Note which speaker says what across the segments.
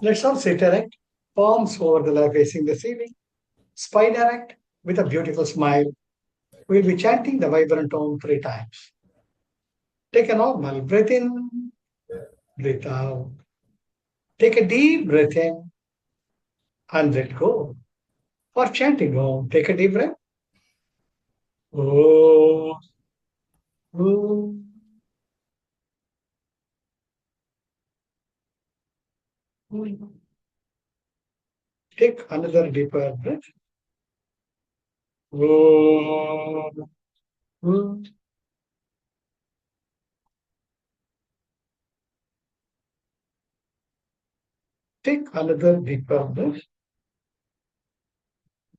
Speaker 1: Let's all sit erect, palms over the lap facing the ceiling, spine erect with a beautiful smile. We'll be chanting the vibrant Om 3 times. Take a normal breath in, breathe out. Take a deep breath in and let go. For chanting Om, take a deep breath. Om. Om. Take another deeper breath. Om. Om. Take another deeper breath.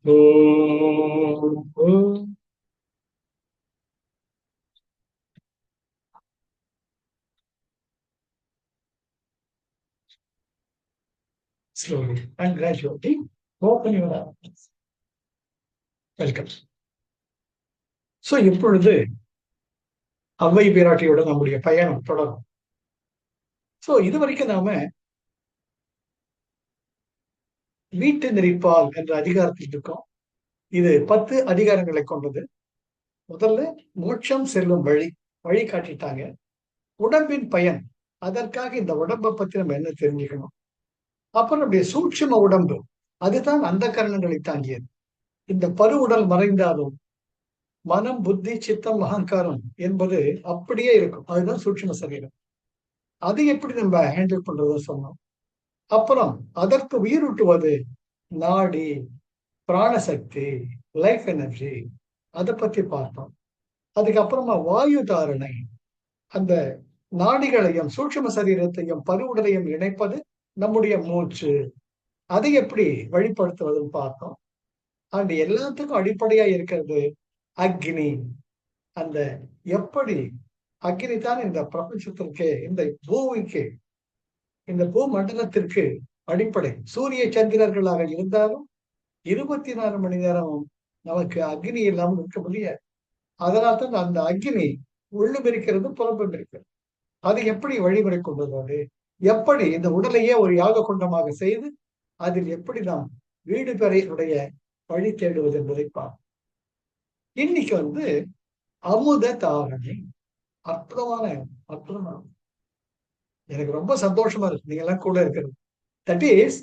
Speaker 1: Om. Om. Slowly and gradually open your eyes. Welcome. So, இப்பொழுது அவ்வை பிராட்டியோட நம்முடைய பயணம் தொடரும். So இதுவரைக்கும் நாம வீட்டு நெறிப்பால் என்ற அதிகாரத்தில் இருக்கோம். இது 10 அதிகாரங்களை கொண்டது. முதல்ல மோட்சம் செல்லும் வழி காட்டிட்டாங்க. உடம்பின் பயன், அதற்காக இந்த உடம்பை பத்தி நம்ம என்ன தெரிஞ்சுக்கணும். அப்புறம் நம்முடைய சூட்சும உடம்பு, அதுதான் அந்த கரணங்களை தாங்கியது. இந்த பரு உடல் மறைந்தாலும் மனம், புத்தி, சித்தம், அகங்காரம் என்பது அப்படியே இருக்கும். அதுதான் சூட்சும சரீரம். அதை எப்படி நம்ம ஹேண்டில் பண்றதுன்னு சொன்னோம். அப்புறம் அதற்கு உயிரூட்டுவது நாடி, பிராணசக்தி, லைஃப் எனர்ஜி, அதை பத்தி பார்த்தோம். அதுக்கப்புறமா வாயு தாரணை, அந்த நாடிகளையும் சூட்சும சரீரத்தையும் பருவுடலையும் இணைப்பது நம்முடைய மூச்சு, அதை எப்படி வழிபடுத்துவதுன்னு பார்த்தோம். அண்ட் எல்லாத்துக்கும் அடிப்படையா இருக்கிறது அக்னி. அந்த எப்படி அக்னி தான் இந்த பிரபஞ்சத்திற்கு, இந்த பூமிக்கு, இந்த பூமண்டலத்திற்கு அடிப்படை. சூரிய சந்திரர்களாக இருந்தாலும் 24 மணி நேரமும் நமக்கு அக்னி இல்லாமல் இருக்க முடியாது. அதனால்தான் அந்த அக்னி உள்ளும் இருக்கிறது, புறம்பும் இருக்கிறது. அதை எப்படி வழிமுறை கொண்டு வருவது, எப்படி இந்த உடலையே ஒரு யாக குண்டமாக செய்து அதில் எப்படி நாம் வீடு பெறையுடைய வழி தேடுவது என்பதை பார்ப்போம். இன்னைக்கு அமுத தாரணை. அற்புதமான எனக்கு ரொம்ப சந்தோஷமா இருக்கு நீங்க எல்லாம் கூட இருக்கிறது. தட் இஸ்,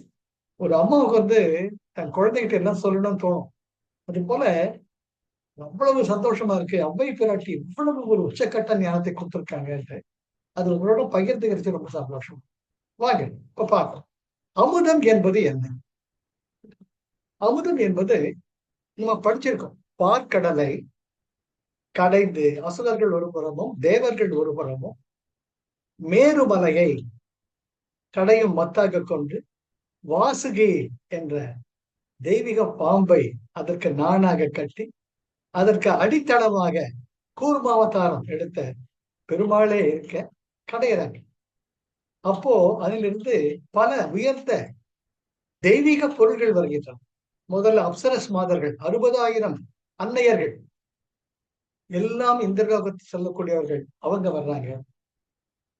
Speaker 1: ஒரு அம்மாவுக்கு தன் குழந்தைகிட்ட என்ன சொல்லணும்னு தோணும். அது போல அவ்வளவு சந்தோஷமா இருக்கு. அவ்வை பிராட்டி இவ்வளவு ஒரு உச்சக்கட்ட ஞானத்தை கொடுத்திருக்காங்க. அது உங்களோட பகிர்ந்துக்கிறது ரொம்ப சந்தோஷம். வாங்க இப்ப பார்க்கலாம். அமுதம் என்பது என்ன? அமுதம் என்பது நம்ம படிச்சிருக்கோம். பார்க்கடலை கடைந்து அசுரர்கள் ஒரு புறமும் தேவர்கள் ஒரு புறமும் மேருமலையை கடையும் மத்தாக கொண்டு வாசுகி என்ற தெய்வீக பாம்பை அதற்கு நானாக கட்டி அதற்கு அடித்தளமாக கூர்மாவதாரம் எடுத்த பெருமாளே இருக்க கடையிறாங்க. அப்போ அதிலிருந்து பல உயர்ந்த தெய்வீக பொருள்கள் வருகின்றன. முதல்ல அப்சரஸ் மாதர்கள், 60,000 அன்னையர்கள், எல்லாம் இந்திரலோகத்தை சொல்லக்கூடியவர்கள், அவங்க வர்றாங்க.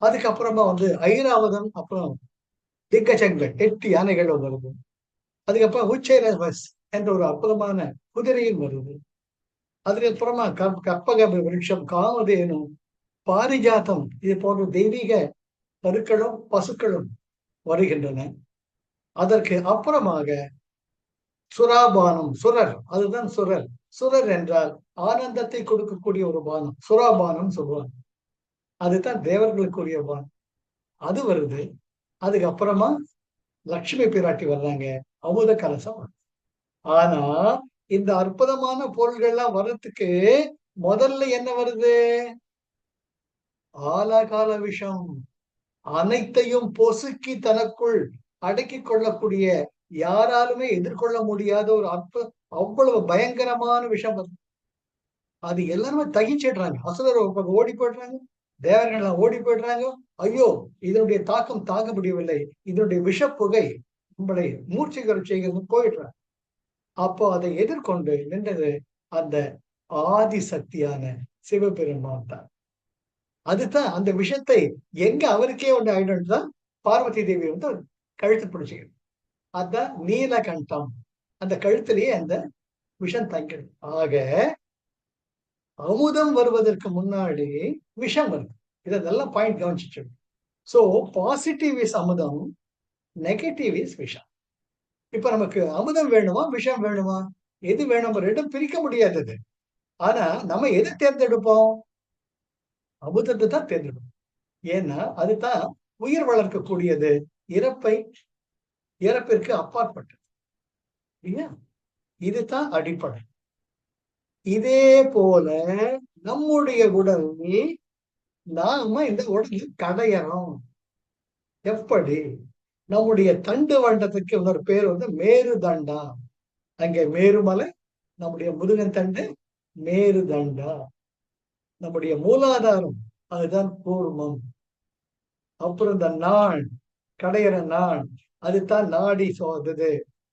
Speaker 1: அதுக்கப்புறமா ஐராவதம், அப்புறம் திக்கஜங்கள், 8 யானைகள் வருது. அதுக்கப்புறம் உச்சைரவஸ் என்ற ஒரு அற்புதமான குதிரையும் வருது. அதுக்கப்புறமா கற்பக விருட்சம், காமதேனு, பாரிஜாத்தம், இது போன்ற தெய்வீக பருக்களும் பசுக்களும் வருகின்றன. அதற்கு அப்புறமாக சுராபானம், சுரர், அதுதான் சுரர். சுரர் என்றால் ஆனந்தத்தை கொடுக்கக்கூடிய ஒரு பானம், சுராபானம் சொல்லுவாங்க. அதுதான் தேவர்களுக்குரிய பானம், அது வருது. அதுக்கப்புறமா லட்சுமி பிராட்டி வர்றாங்க, அமுத கலசம். ஆனா இந்த அற்புதமான பொருள்கள்லாம் வர்றதுக்கு முதல்ல என்ன வருது? ஆலகால விஷம். அனைத்தையும் பொசுக்கி தனக்குள் அடக்கி கொள்ளக்கூடிய, யாராலுமே எதிர்கொள்ள முடியாத ஒரு அவ்வளவு பயங்கரமான விஷம். அது எல்லாருமே தகிச்சிடுறாங்க. அசுரர் ஓடி போயிடுறாங்க, தேவர்கள் ஓடி போயிடுறாங்க. ஐயோ, இதனுடைய தாக்கம் தாங்க முடியவில்லை, இதனுடைய விஷப்புகை நம்மளை மூர்ச்சிகள் செய்கிறது, போயிடுறாங்க. அப்போ அதை எதிர்கொண்டு நின்றது அந்த ஆதி சக்தியான சிவபெருமான் தான். அதுதான் அந்த விஷத்தை எங்க அவருக்கே ஒண்ணு ஆயிடும் தான் பார்வதி தேவி வந்து கழுத்து பிடிச்சிக்கணும். அதுதான் நீலகண்டம். அந்த கழுத்திலேயே அந்த விஷம் தங்கிடும். ஆக அமுதம் வருவதற்கு முன்னாடி விஷம் வருது. இதை நல்லா பாயிண்ட் கவனிச்சுட்டு. சோ பாசிட்டிவ் இஸ் அமுதம், நெகட்டிவ் இஸ் விஷம். இப்ப நமக்கு அமுதம் வேணுமா விஷம் வேணுமா? எது வேணும்? ரெண்டும் பிரிக்க முடியாதது. ஆனா நம்ம எதை தேர்ந்தெடுப்போம்? அமுதத்தை தான் தேர்ந்தெடுப்போம். ஏன்னா அதுதான் உயிர் வளர்க்கக்கூடியது, இறப்பிற்கு அப்பாற்பட்டது இல்லையா? இதுதான் அடிப்படை. இதே போல நம்முடைய உடலில் நாம இந்த உடலில் கடையறோம். எப்படி? நம்முடைய தண்டு வண்டத்துக்கு இன்னொரு பேர் வந்து மேரு தண்டா. அங்கே மேருமலை, நம்முடைய முதுகன் தண்டு மேரு தண்டா. நம்முடைய மூலாதாரம் அதுதான் கூர்மம். அப்புறம் இந்த நாள், கடையற நாள், அதுதான் நாடி சோதது.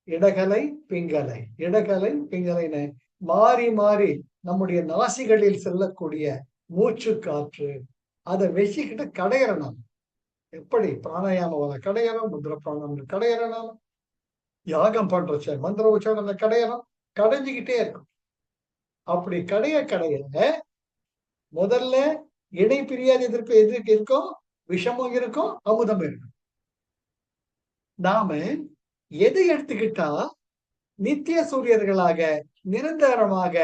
Speaker 1: இடகலை பிங்கலை, இடகலை பிங்கலைன்னு மாறி மாறி நம்முடைய நாசிகளில் செல்லக்கூடிய மூச்சு காற்று, அதை வச்சுக்கிட்டு கடையறணும். எப்படி பிராணாயாமம் கடையறோம், முத்திர பிராணம் கடையறணும், யாகம் பண்றச்ச மந்திர உச்சாரணம் கடையறோம், கடைஞ்சிக்கிட்டே இருக்கும். அப்படி கடைய கடைய முதல்ல இணை பிரியாத எதிர்ப்பு எதிர்க்கு இருக்கும், விஷமும் இருக்கும், அமுதம் இருக்கும். நாம எதை எடுத்துக்கிட்டா நித்திய சூரியர்களாக நிரந்தரமாக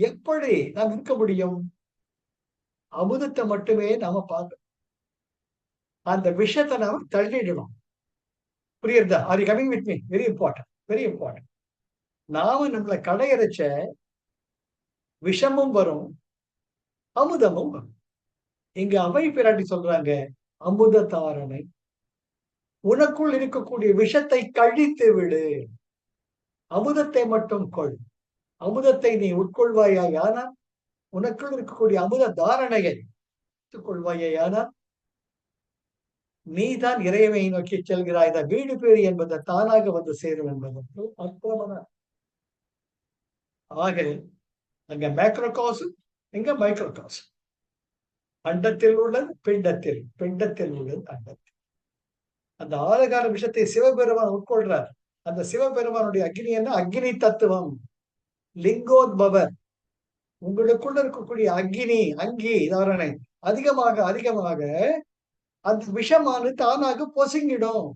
Speaker 1: எப்படி நாம் இருக்க முடியும்? அமுதத்தை மட்டுமே நாம பார்க்கணும். அந்த விஷத்தை நாம தள்ளிடணும். புரியுறதா? R you coming with me? Very important, very important. நாம நம்மளை கடையறைச்ச விஷமும் வரும், அமுதமும் வரும். இங்க அவை பிராட்டி சொல்றாங்க, அமுத தாரணை, உனக்குள் இருக்கக்கூடிய விஷத்தை கழித்து விடு, அமுதத்தை மட்டும் கொள். அமுதத்தை நீ உட்கொள்வாயானால், உனக்குள் இருக்கக்கூடிய அமுத தாரணையை கொள்வாயானால், நீதான் இறைவை நோக்கி செல்கிறாய். வீடு பேறு என்பது தானாக வந்து சேரும் என்பதற்கு அற்புதமான. ஆக அங்க மேக்ரோகாசு, எங்க மைக்ரோகாசு. அண்டத்தில் உள்ளது பிண்டத்தில், பிண்டத்தில் உள்ளது அண்டத்தில். அந்த ஆழகால விஷயத்தை சிவபெருமான் உட்கொள்றார். அந்த சிவபெருமானுடைய அக்னி என்ன? அக்னி தத்துவம், லிங்கோத்பவர். உங்களுக்குள்ள இருக்கக்கூடிய அக்னி, அங்கி தாரணை அதிகமாக அதிகமாக அந்த விஷமானது தானாக பொசுங்கிடும்.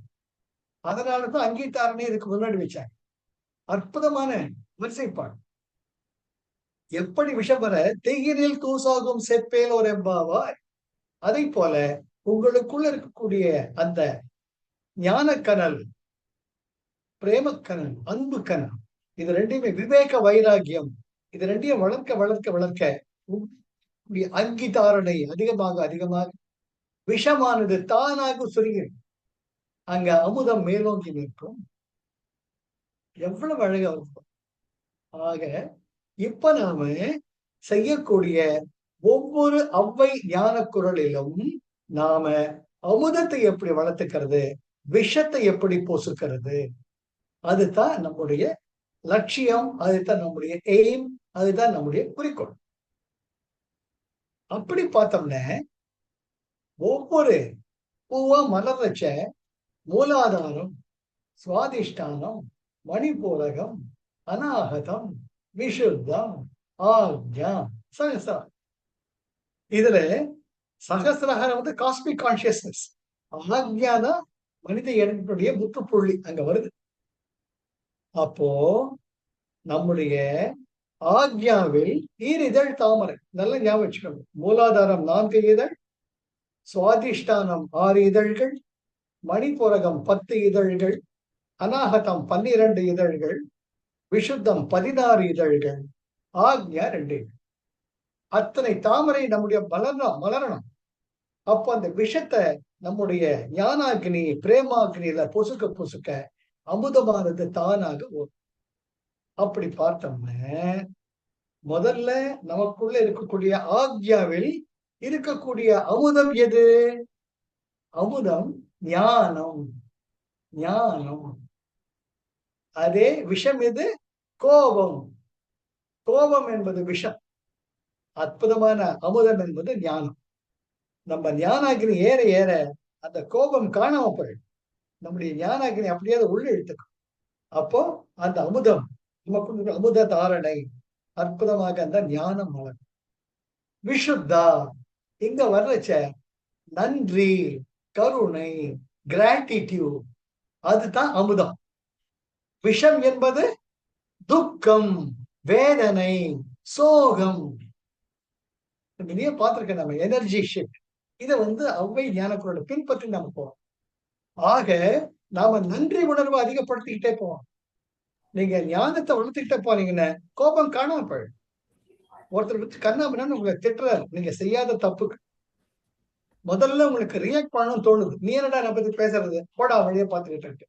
Speaker 1: அதனாலதான் அங்கி தாரணை இதுக்கு முன்னாடி வச்சாங்க. அற்புதமான வரிசைப்பாடு. எப்படி விஷம் வர தெய்யினில் தூசாகும் செப்பேல் ஒரு எம்பாவாய், அதை போல உங்களுக்குள்ள இருக்கக்கூடிய அந்த ஞானக்கனல், பிரேமக்கனல், அன்பு கனல், இது ரெண்டையுமே விவேக வைராகியம், இது ரெண்டையும் வளர்க்க வளர்க்க வளர்க்க அங்கி தாரணை அதிகமாக அதிகமாக விஷமானது தானாக சுருங்கி அங்க அமுதம் மேலோங்கி நிற்கும். எவ்வளவு அழகா இருக்கும். ஆக இப்ப நாம செய்யக்கூடிய ஒவ்வொரு அவ்வை ஞான குரலிலும் நாம அமுதத்தை எப்படி வளர்த்துக்கிறது, விஷத்தை எப்படி பொசுக்கிறது, அதுதான் நம்முடைய லட்சியம், அதுதான் நம்முடைய எய்ம், அதுதான் நம்முடைய குறிக்கோள். அப்படி பார்த்தோம்னா ஒவ்வொரு பூவா மலர்ச்ச மூலாதாரம், சுவாதிஷ்டானம், மணிபூரகம், அநாகதம், விஷுத்தம், ஆக்ஞா, சகசிரம். இதுல சகசிரஹரம் வந்து காஸ்மிக் கான்சியஸ்னஸ். ஆக்ஞா தான் மனித இனத்தினுடைய முற்றுப்புள்ளி அங்க வருது. அப்போ நம்முடைய ஆக்ஞாவில் ஈரிதழ் தாமரை, நல்ல ஞாபகம் வச்சுக்கணும். மூலாதாரம் 4 இதழ், சுவாதிஷ்டானம் 6 இதழ்கள், மணிபூரகம் 10 இதழ்கள், அநாகதம் 12 இதழ்கள், விஷுத்தம் 16 இதழ்கள், ஆக்ஞா 2. அத்தனை தாமரை நம்முடைய மலரணும். அப்போ அந்த விஷத்தை நம்முடைய ஞானாக்னி, பிரேமாக்னியில பொசுக்க பொசுக்க அமுதமானது தானாக வரும். அப்படி பார்த்தோம்னா முதல்ல நமக்குள்ள இருக்கக்கூடிய ஆக்ஞாவில் இருக்கக்கூடிய அமுதம் எது? அமுதம் ஞானம், ஞானம். அதே விஷம் எது? கோபம். கோபம் என்பது விஷம், அற்புதமான அமுதம் என்பது ஞானம். நம்ம ஞானாகினி ஏற ஏற அந்த கோபம் காணாம போயிடும். நம்முடைய ஞானாகினி அப்படியே அதை உள்ள இழுத்துக்கும். அப்போ அந்த அமுதம் நமக்கு அமுத தாரணை அற்புதமாக அந்த ஞானம் வளரும். விஷுத்தா இங்க வர்றச்ச நன்றி, கருணை, கிராட்டிடியூட், அதுதான் அமுதம். விஷம் என்பது துக்கம், வேதனை, சோகம். நிறைய பார்த்திருக்கேன் நம்ம எனர்ஜி ஷிஃப்ட். இதை அவ்வை ஞானக்குறோட பின்பற்றி நாம போறோம். ஆக நாம நன்றி உணர்வை அதிகப்படுத்திக்கிட்டே போவோம். நீங்க ஞானத்தை வளர்த்துக்கிட்டே போறீங்கன்னா கோபம் காணாம போயிடும். ஒருத்தர் வச்சு கண்ணாமண்ணு உங்களை திட்டுறாரு நீங்க செய்யாத தப்புக்கு. முதல்ல உங்களுக்கு ரியாக்ட் பண்ணணும்னு தோணுது. நீ என்னடா என்னை பத்தி பேசுறது, போடா வழியை பார்த்துக்கிட்டு இருக்கு.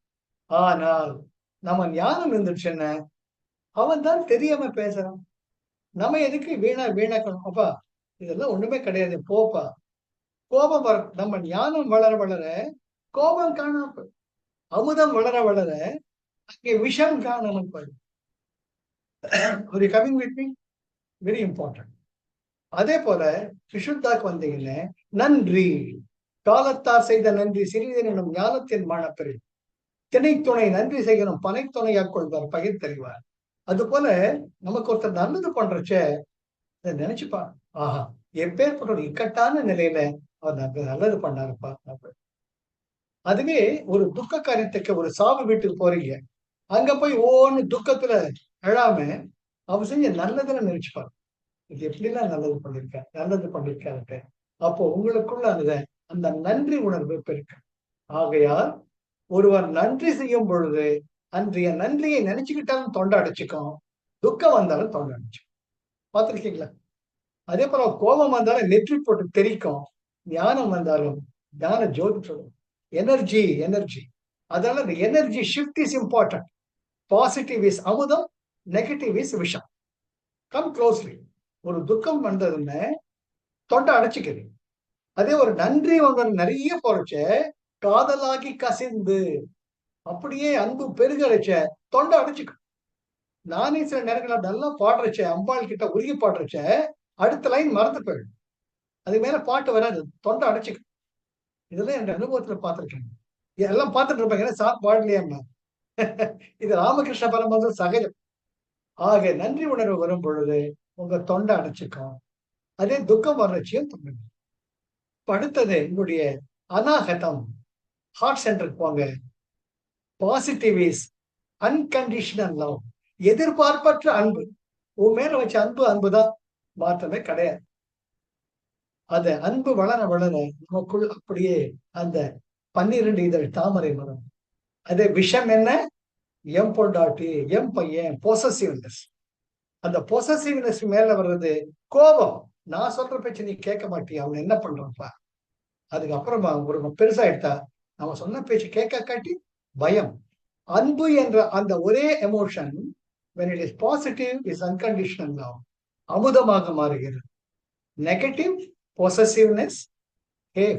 Speaker 1: ஆனால் நம்ம ஞானம் இருந்துச்சுன்னா அவன் தான் தெரியாம பேசுறான். நம்ம எதுக்கு வீணாக்கணும்? அப்பா இதெல்லாம் ஒண்ணுமே கிடையாது, போப்பா. கோபம் வர நம்ம ஞானம் வளர வளர கோபம் காணாம, அமுதம் வளர வளர அங்கே விஷம் காணாமல் போயிடும். ஒரு coming with me, very important. அதே போல விசுத்தாக்கு வந்தீங்கன்னா நன்றி, காலத்தார் செய்த நன்றி சிறிதெனும் ஞானத்தின் மானப்பெரு திணைத்துணை நன்றி செய்யணும் பனைத்துணையாக் கொள்வார் பகிர் தெரிவார். அது போல நமக்கு ஒருத்தர் நல்லது பண்றச்ச நினைச்சுப்பா, ஆஹா எப்பேற்பட்ட ஒரு இக்கட்டான நிலையில அவர் நல்லது பண்ணாருப்பா. அதுவே ஒரு துக்க காரியத்துக்கு ஒரு சாவு வீட்டுக்கு போறீங்க, அங்க போய் ஒவ்வொன்னு துக்கத்துல எழாம அவர் செஞ்ச நல்லதுன்னு நினைச்சுப்பாரு. இது எப்படிலாம் நல்லது பண்ணிருக்க, நல்லது பண்ணிருக்காரு. அப்போ உங்களுக்குள்ள அந்த நன்றி உணர்வு பெருக்கு. ஆகையால் ஒருவர் நன்றி செய்யும் பொழுது அன்றைய நன்றியை நினைச்சுக்கிட்டாலும் தொண்டை அடைச்சுக்கும், துக்கம் வந்தாலும் தொண்டை அடைச்சுக்கும். பார்த்திருக்கீங்களா? அதே போல கோபம் வந்தாலும் நெற்றி போட்டு தெரிக்கும், ஞானம் வந்தாலும் ஞான ஜோதி சொல்லும். எனர்ஜி. அதனால இந்த energy shift is important. Positive is அமுதம், நெகட்டிவ் இஸ் விஷம். Come closely. ஒரு துக்கம் வந்ததுன்னு தொண்டை அடைச்சிக்குது. அதே ஒரு நன்றி வந்தது நிறைய போறச்ச காதலாகி கசிந்து அப்படியே அன்பு பெருகரைச்ச தொண்டை அடைச்சுக்கும். நானே சில நேரங்கள் நல்லா பாடுறச்ச, அம்பாள் கிட்ட உருகி பாடுறச்ச அடுத்த லைன் மறந்து போயிடும். அது மேல பாட்டு வராது, தொண்டை அடைச்சுக்கும். இதெல்லாம் என் அனுபவத்துல பார்த்திருக்கேன். எல்லாம் பார்த்துட்டு இருப்பாங்க, சாத் பாடலையாம. இது ராமகிருஷ்ண பரமஹம்சர் சகஜம். ஆக நன்றி உணர்வு வரும் பொழுது உங்க தொண்டை அடைச்சுக்கும். அதே துக்கம் வர்றச்சியும் தொண்டை. அடுத்தது என்னுடைய அநாகதம் ஹார்ட் சென்டருக்கு போங்க. பாசிட்டிவ் இஸ் அன்கண்டிஷனல் லவ், எதிர்பார்ப்பற்ற அன்பு. உன் மேல வச்ச அன்புதான், மாற்றமே கிடையாது. அந்த அன்பு வளர வளர நமக்குள் அப்படியே அந்த 12 இதழ் தாமரை மரம். அதே விஷம் என்ன? எம் பொண்டாட்டி, எம் பையன், பொசசிவ்னஸ். அந்த பொசசிவ்னஸ் மேல வர்றது கோபம். நான் சொல்ற பேச்சு நீ கேட்க மாட்டியா, அவன் என்ன பண்றப்பா. அதுக்கப்புறமா ஒரு பெருசா எடுத்தா அவன் சொன்ன பேச்சு கேட்க காட்டி பயம். அன்பு என்ற அந்த ஒரே emotion when it is positive is unconditional love, அமுதமாக மாறுகிறது. Negative possessiveness,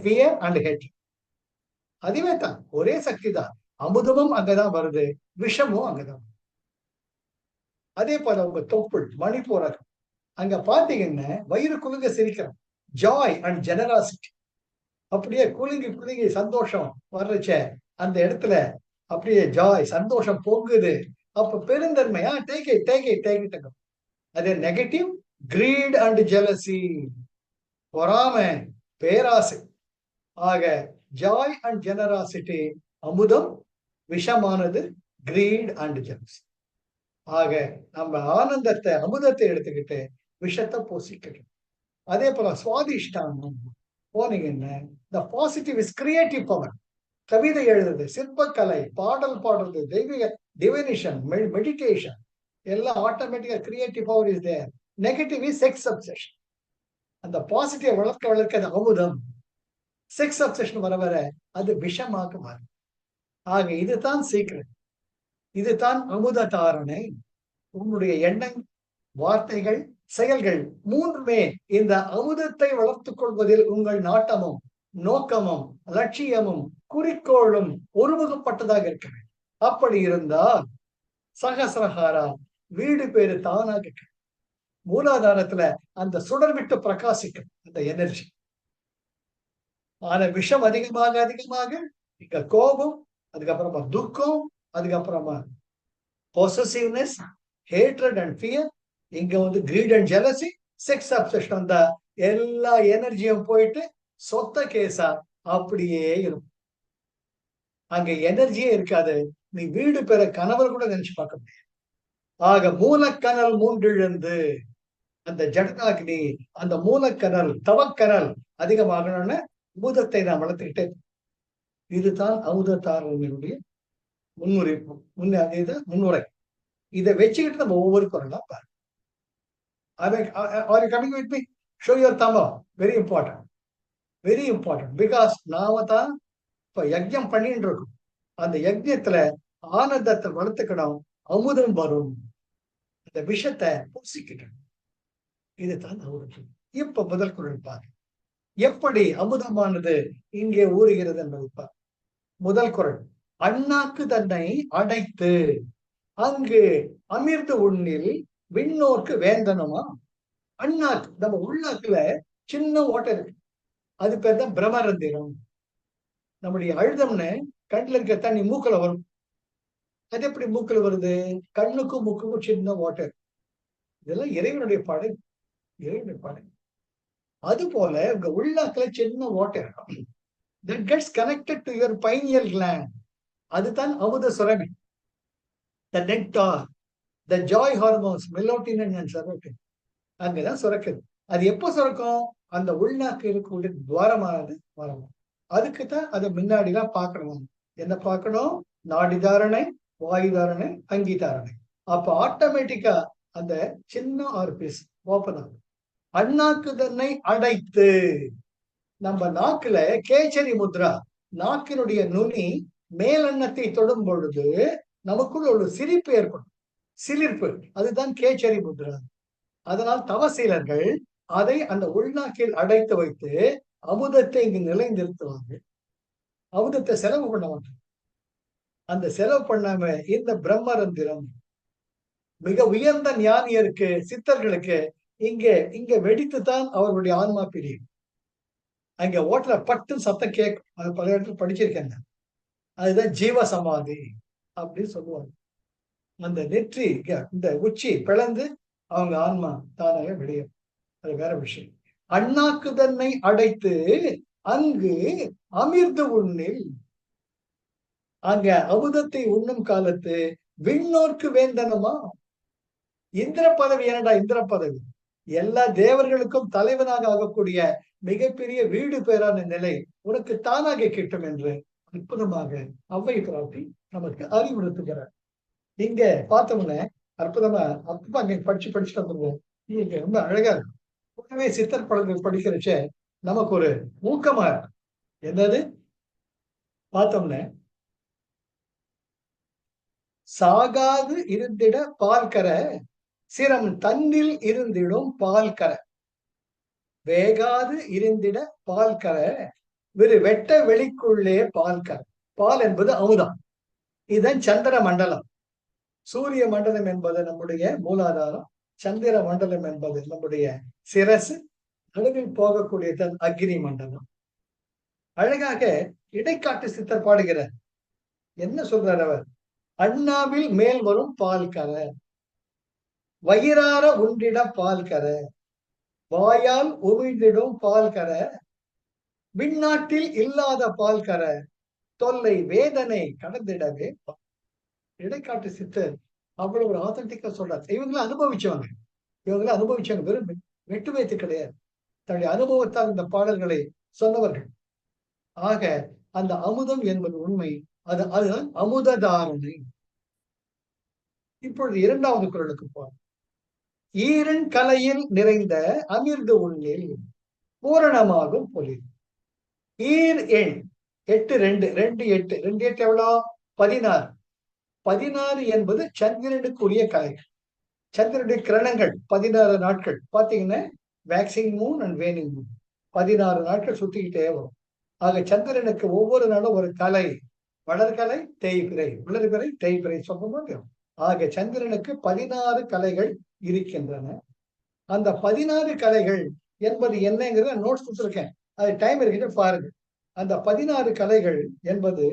Speaker 1: fear and hate. அதுவே தான் ஒரே சக்தி தான். அமுதமும் அங்கதான் வருது, விஷமும் அங்கதான். அதே போல உங்க தொப்புள் மணிப்பூரகம் அங்க பாத்தீங்கன்னா வயிறு குலுங்க சிரிக்கிறோம். Joy and generosity. அப்படியே குலுங்கி சந்தோஷம் வர்றச்ச அந்த இடத்துல அப்படியே ஜாய் சந்தோஷம் பொங்குது. அப்ப பெருந்தன்மையா டேக். அதே நெகட்டிவ் கிரீட் அண்ட் ஜெலசி, பொறாமை, பேராசை. ஆக ஜாய் அண்ட் ஜெனராசிட்டி அமுதம், விஷமானது கிரீட் அண்ட் ஜெலசி. ஆக நம்ம ஆனந்தத்தை அமுதத்தை எடுத்துக்கிட்டு விஷத்தை பூசிக்கணும். அதே போல சுவாதிஷ்டானம் போனீங்கன்னா the positive is creative power. கவிதை எழுதுறது, சிற்பக்கலை, பாடல் பாடுறது, தெய்வீக டிவினிஷன், மெடிடேஷன் எல்லாம் ஆட்டோமேட்டிக்கா creative power is there. Negative is sex obsession. அந்த பாசிட்டிவ் வளர்க்க அது அமுதம். செக்ஸ் அப்செஷன் வர அது விஷமாக மாறும். ஆக இதுதான் சீக்ரெட், இதுதான் அமுத தாரணை. உன்னுடைய எண்ணங்கள், வார்த்தைகள், செயல்கள் மூன்றுமே இந்த அமுதத்தை வளர்த்துக் கொள்வதில் உங்கள் நாட்டமும் நோக்கமும் லட்சியமும் குறிக்கோளும் ஒருமுகப்பட்டதாக இருக்க வேண்டும். அப்படி இருந்தால் சகசிரஹாரா வீடு பேரு தானாக மூலாதாரத்துல அந்த சுடர் விட்டு பிரகாசிக்கும் அந்த எனர்ஜி. ஆனா விஷம் அதிகமாக அதிகமாக இங்க கோபம், அதுக்கப்புறமா துக்கம், அதுக்கப்புறமா பொசசிவ்னஸ், ஹேட்ரட் அண்ட் ஃபியர், இங்க வந்து greed and jealousy, sex obsession வந்தா எல்லா எனர்ஜியும் போயிட்டு சொத்த கேஸா அப்படியே இருக்கும். அங்க எனர்ஜியே இருக்காது. நீ வீடு பெற கணவர் கூட நினைச்சு பார்க்க முடியாது. ஆக மூலக்கனல் மூன்றிழந்து அந்த ஜடனாகினி, அந்த மூலக்கனல் தவக்கனல் அதிகமாகணும்னு பூதத்தை நாம் வளர்த்துக்கிட்டே. இதுதான் அமுதத்தாரனுடைய முன்னுரை முன்னுரை. இதை வச்சுக்கிட்டு நம்ம ஒவ்வொரு குரலா பாருங்க. Are you coming with me? Show your thumb up. Very important. Very important. Because நாம தான் இப்ப யஜ்யம் பண்ணிட்டு இருக்கோம். அந்த யஜ்யத்துல ஆனந்தத்தை வளர்த்துக்கணும், அமுதம் வரும், அந்த விஷத்தை பூசிக்கிட்டணும். இதுதான் அமுதம். இப்ப முதல் குரல் பாரு, எப்படி அமுதமானது இங்கே ஊறுகிறது என்பதை பார். முதல் குரல், அண்ணாக்கு தன்னை அடைத்து அங்கு அமிர்து உண்ணில் விண்ணோர்க்கு வேந்தனமா. அண்ணாக்கு நம்ம உள்ளாக்குல சின்ன ஓட்டை இருக்கு, அது பேர் தான் பிரமரந்திரம். நம்முடைய அழுதம்னு கண்ணுல இருக்க தண்ணி மூக்குல வரும். அது எப்படி மூக்குல வருது? கண்ணுக்கும் மூக்குக்கும் சின்ன ஓட்டை. இதெல்லாம் இறைவனுடைய படை, இறைவனுடைய படை. அது போல உங்க உள்ளாக்குல சின்ன ஓட்டை இருக்கும். That gets connected to your pineal gland. அதுதான் அமுத Surabhi. The nectar, the joy hormones, melatonin and serotonin. அங்கதான் சுரக்குது. அது எப்போ சுரக்கும்? அந்த உள்நாக்கு இருக்கக்கூடிய துவாரமானது வரணும். அதுக்குத்தான் அதை முன்னாடிலாம் பார்க்கணும். என்ன பார்க்கணும்? நாடி தாரணை, வாயு தாரணை, அங்கி தாரணை. அப்ப ஆட்டோமேட்டிக்கா அந்த சின்ன ஆர்பிஸ் ஓப்பன் ஆகும். அண்ணாக்கு தன்னை அடைத்து, நம்ம நாக்குல கேச்சரி முத்ரா, நாக்கினுடைய நுனி மேலெண்ணத்தை தொடும் பொழுது நமக்குள்ள ஒரு சிரிப்பு ஏற்படும், சிலிர்ப்பு. அதுதான் கேச்சரி முத்ரா. அதனால் தவசீலர்கள் அதை அந்த உள்நாக்கில் அடைத்து வைத்து அமுதத்தை இங்கு நிலைநிறுத்துவாங்க. அமுதத்தை செலவு பண்ண மாட்டாங்க. அந்த செலவு பண்ணாம இந்த பிரம்மரந்திரம் மிக உயர்ந்த ஞானியருக்கு, சித்தர்களுக்கு இங்க இங்க வெடித்துத்தான் அவர்களுடைய ஆன்மா பிரியும். அங்க ஓட்டுல பட்டு சத்தம் கேட்கும். அது பல இடத்துல படிச்சிருக்கேங்க. அதுதான் ஜீவ சமாதி அப்படின்னு சொல்லுவாங்க. அந்த நெற்றி இந்த உச்சி பிளந்து அவங்க ஆன்மா தானாக வெளியும். அது வேற விஷயம். அண்ணாக்கு தன்னை அடைத்து அங்கு அமிர்து உண்ணில், அங்க அமுதத்தை உண்ணும் காலத்து விண்ணோர்க்கு வேந்தனமா. இந்திர பதவி, என்னடா இந்திர பதவி? எல்லா தேவர்களுக்கும் தலைவனாக ஆகக்கூடிய மிகப்பெரிய வீடு பேரான நிலை உனக்கு தானாக கிட்டும் என்று அற்புதமாக அவ்வை பிராட்டி நமக்கு அறிவுறுத்துகிறார். இங்க பார்த்தோம்னா அற்புதமா அற்புதமா அங்க படிச்சுட்டு வந்துருவோம். இங்க ரொம்ப அழகா இருக்கும். உடனே சித்தர் படங்கள் படிக்கிறச்ச நமக்கு ஒரு ஊக்கமா இருக்கும். என்னது பார்த்தோம்னா, சாகாது இருந்திட பால்கர சிரம் தன்னில் இருந்திடும் பால்கர, வேகாது இருந்திட பால்கர விரு வெட்ட வெளிக்குள்ளே பால்கர. பால் என்பது அமுதம். இதுதான் சந்திர மண்டலம். சூரிய மண்டலம் என்பது நம்முடைய மூலாதாரம், சந்திர மண்டலம் என்பது நம்முடைய சிரசு, நடுவில் போகக்கூடிய தன் அக்னி மண்டலம். அழகாக இடைக்காட்டு சித்தர் பாடுகிறார். என்ன சொல்றார் அவர்? அண்ணாவில் மேல் வரும் பால்கர, வயிறார உண்டிட பால்கர, வாயால் உமிழ்ந்திடும் பால்கர, விண்ணாட்டில் இல்லாத பால்கர, தொல்லை வேதனை கடந்திடவே. இடைக்காட்டு சித்தர் அவ்வளவு ஒரு ஆத்தன்டிக்கா சொல்றாரு. இவங்களும் அனுபவிச்சவங்க, இவங்களும் அனுபவிச்சவங்க, வெறும் வெட்டு வைத்து கிடையாது, தன்னுடைய அனுபவத்தால் இந்த பாடல்களை சொன்னவர்கள். ஆக அந்த அமுதம் என்பது உண்மை. அதுதான் அமுததாரணை. இப்பொழுது இரண்டாவது குறளுக்கு போறோம். ஈரன் கலையில் நிறைந்த அமிர்து உண்ணில் பூரணமாகும் பொலில். ஈர் எண் 8 2 2 8 2 8 எவ்வளோ? 16. 16 என்பது சந்திரனுக்குரிய கலைகள். சந்திரனுடைய கிரணங்கள் 16 நாட்கள் பாத்தீங்கன்னா waxing Moon and waning Moon 16 நாட்கள் சுத்திக்கிட்டே வரும். ஆக சந்திரனுக்கு ஒவ்வொரு நாளும் ஒரு கலை, வளர்கலை, தேய்பிறை, வளர்பிறை, தேய்பிறை சொல்ல முடியும். ஆக சந்திரனுக்கு 16 கலைகள் இருக்கின்றன. அந்த 16 கலைகள் என்பது என்னங்கிறத நோட்ஸ் கொடுத்துருக்கேன். அது டைம் இருக்கின்ற பாருங்க. அந்த 16 கலைகள் என்பது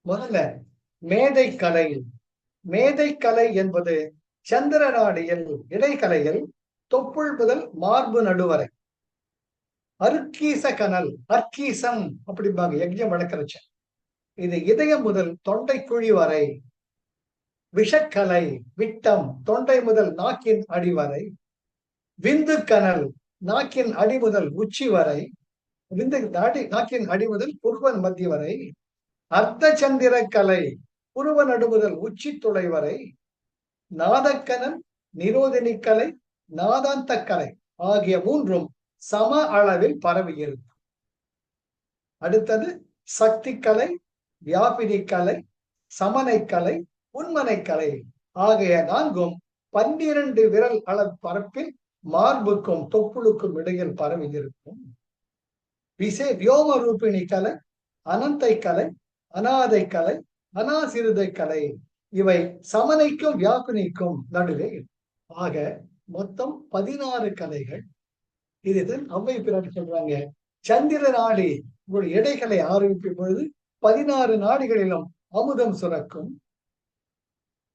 Speaker 1: முதல்ல மேதை கலை. மேதை கலை என்பது சந்திர நாடியில் இடைக்கலையில் தொப்புள் முதல் மார்பு நடுவரை. அர்க்கீச கனல், அர்க்கீசம் அப்படிம்பாங்க யஜ்யம் வழக்கறிச்ச. இது இதயம் முதல் தொண்டை குழி வரை. விஷக்கலை, விட்டம் தொண்டை முதல் நாக்கின் அடிவரை. விந்து கனல், நாக்கின் அடி முதல் உச்சி வரை. விந்து நாக்கின் அடி முதல் புருவன் மத்திய வரை. அர்த்த சந்திர கலை, புருவ நடு முதல் உச்சி துளை வரை. நாதக்கனல், நிரோதினி கலை, நாதாந்த கலை ஆகிய மூன்றும் சம அளவில் பரவியிருக்கும். அடுத்தது சக்தி கலை, வியாபினி கலை, சமனை கலை, உண்மனை கலை ஆகிய நான்கும் 12 விரல் அளவு பரப்பில் மார்புக்கும் தொப்புளுக்கும் இடையில் பரவி இருக்கும். வியோம ரூபிணி கலை, அனந்தை கலை, அநாதை கலை, அனாசிறுதை கலை இவை சமனைக்கும் வியாபினிக்கும் நடுவே. ஆக மொத்தம் 16 கலைகள். இதுதான் அவ்வை பிராட்டி சொல்றாங்க, சந்திர நாடி உங்களுடைய இடைகளை ஆரம்பிக்கும் பொழுது 16 நாடிகளிலும் அமுதம் சுரக்கும்.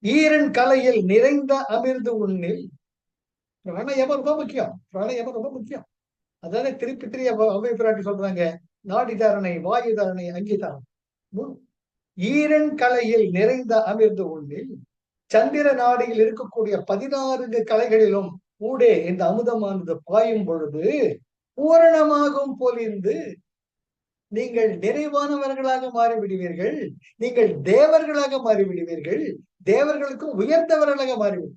Speaker 1: ஈரன் கலையில் நிறைந்த அமிர்து உண்ணில். பிராணாயாமம் ரொம்ப முக்கியம். பிராணாயாமம் ரொம்ப முக்கியம். அதானே திருப்பி அவ்வை பிராட்டி சொல்றாங்க, நாடி தாரணை, வாயு தாரணை, அங்கீதாரணை. ஈரன் கலையில் நிறைந்த அமிர்து உண்ணில் சந்திர நாடியில் இருக்கக்கூடிய 16 கலைகளிலும் ஊடே இந்த அமுதமானது பாயும் பொழுது பூரணமாகும் பொலிந்து நீங்கள் நிறைவானவர்களாக மாறிவிடுவீர்கள். நீங்கள் தேவர்களாக மாறிவிடுவீர்கள். தேவர்களுக்கும் உயர்ந்தவர்களாக மாறிவிடும்.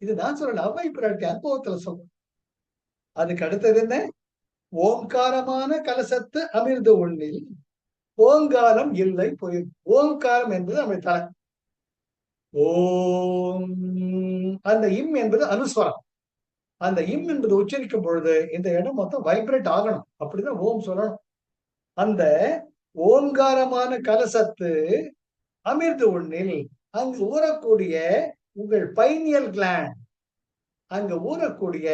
Speaker 1: இது நான் சொல்லல, அவ்வை பிராட்டி அனுபவத்துல சொல்றேன். அதுக்கு அடுத்தது என்ன? ஓங்காரமான கலசத்து அமிர்த உண்ணில் ஓங்காரம் இல்லை போய். ஓங்காரம் என்பது நம்ம தலை. ஓம், அந்த இம் என்பது அனுஸ்வரம். அந்த இம் என்பது உச்சரிக்கும் பொழுது இந்த இடம் மொத்தம் வைப்ரேட் ஆகணும். அப்படிதான் ஓம் சொல்லணும். அந்த ஓங்காரமான கலசத்து அமிர்த உண்ணில் அங்கு ஊறக்கூடிய உங்கள் பைனியல் கிளாண்ட், அங்கு ஊறக்கூடிய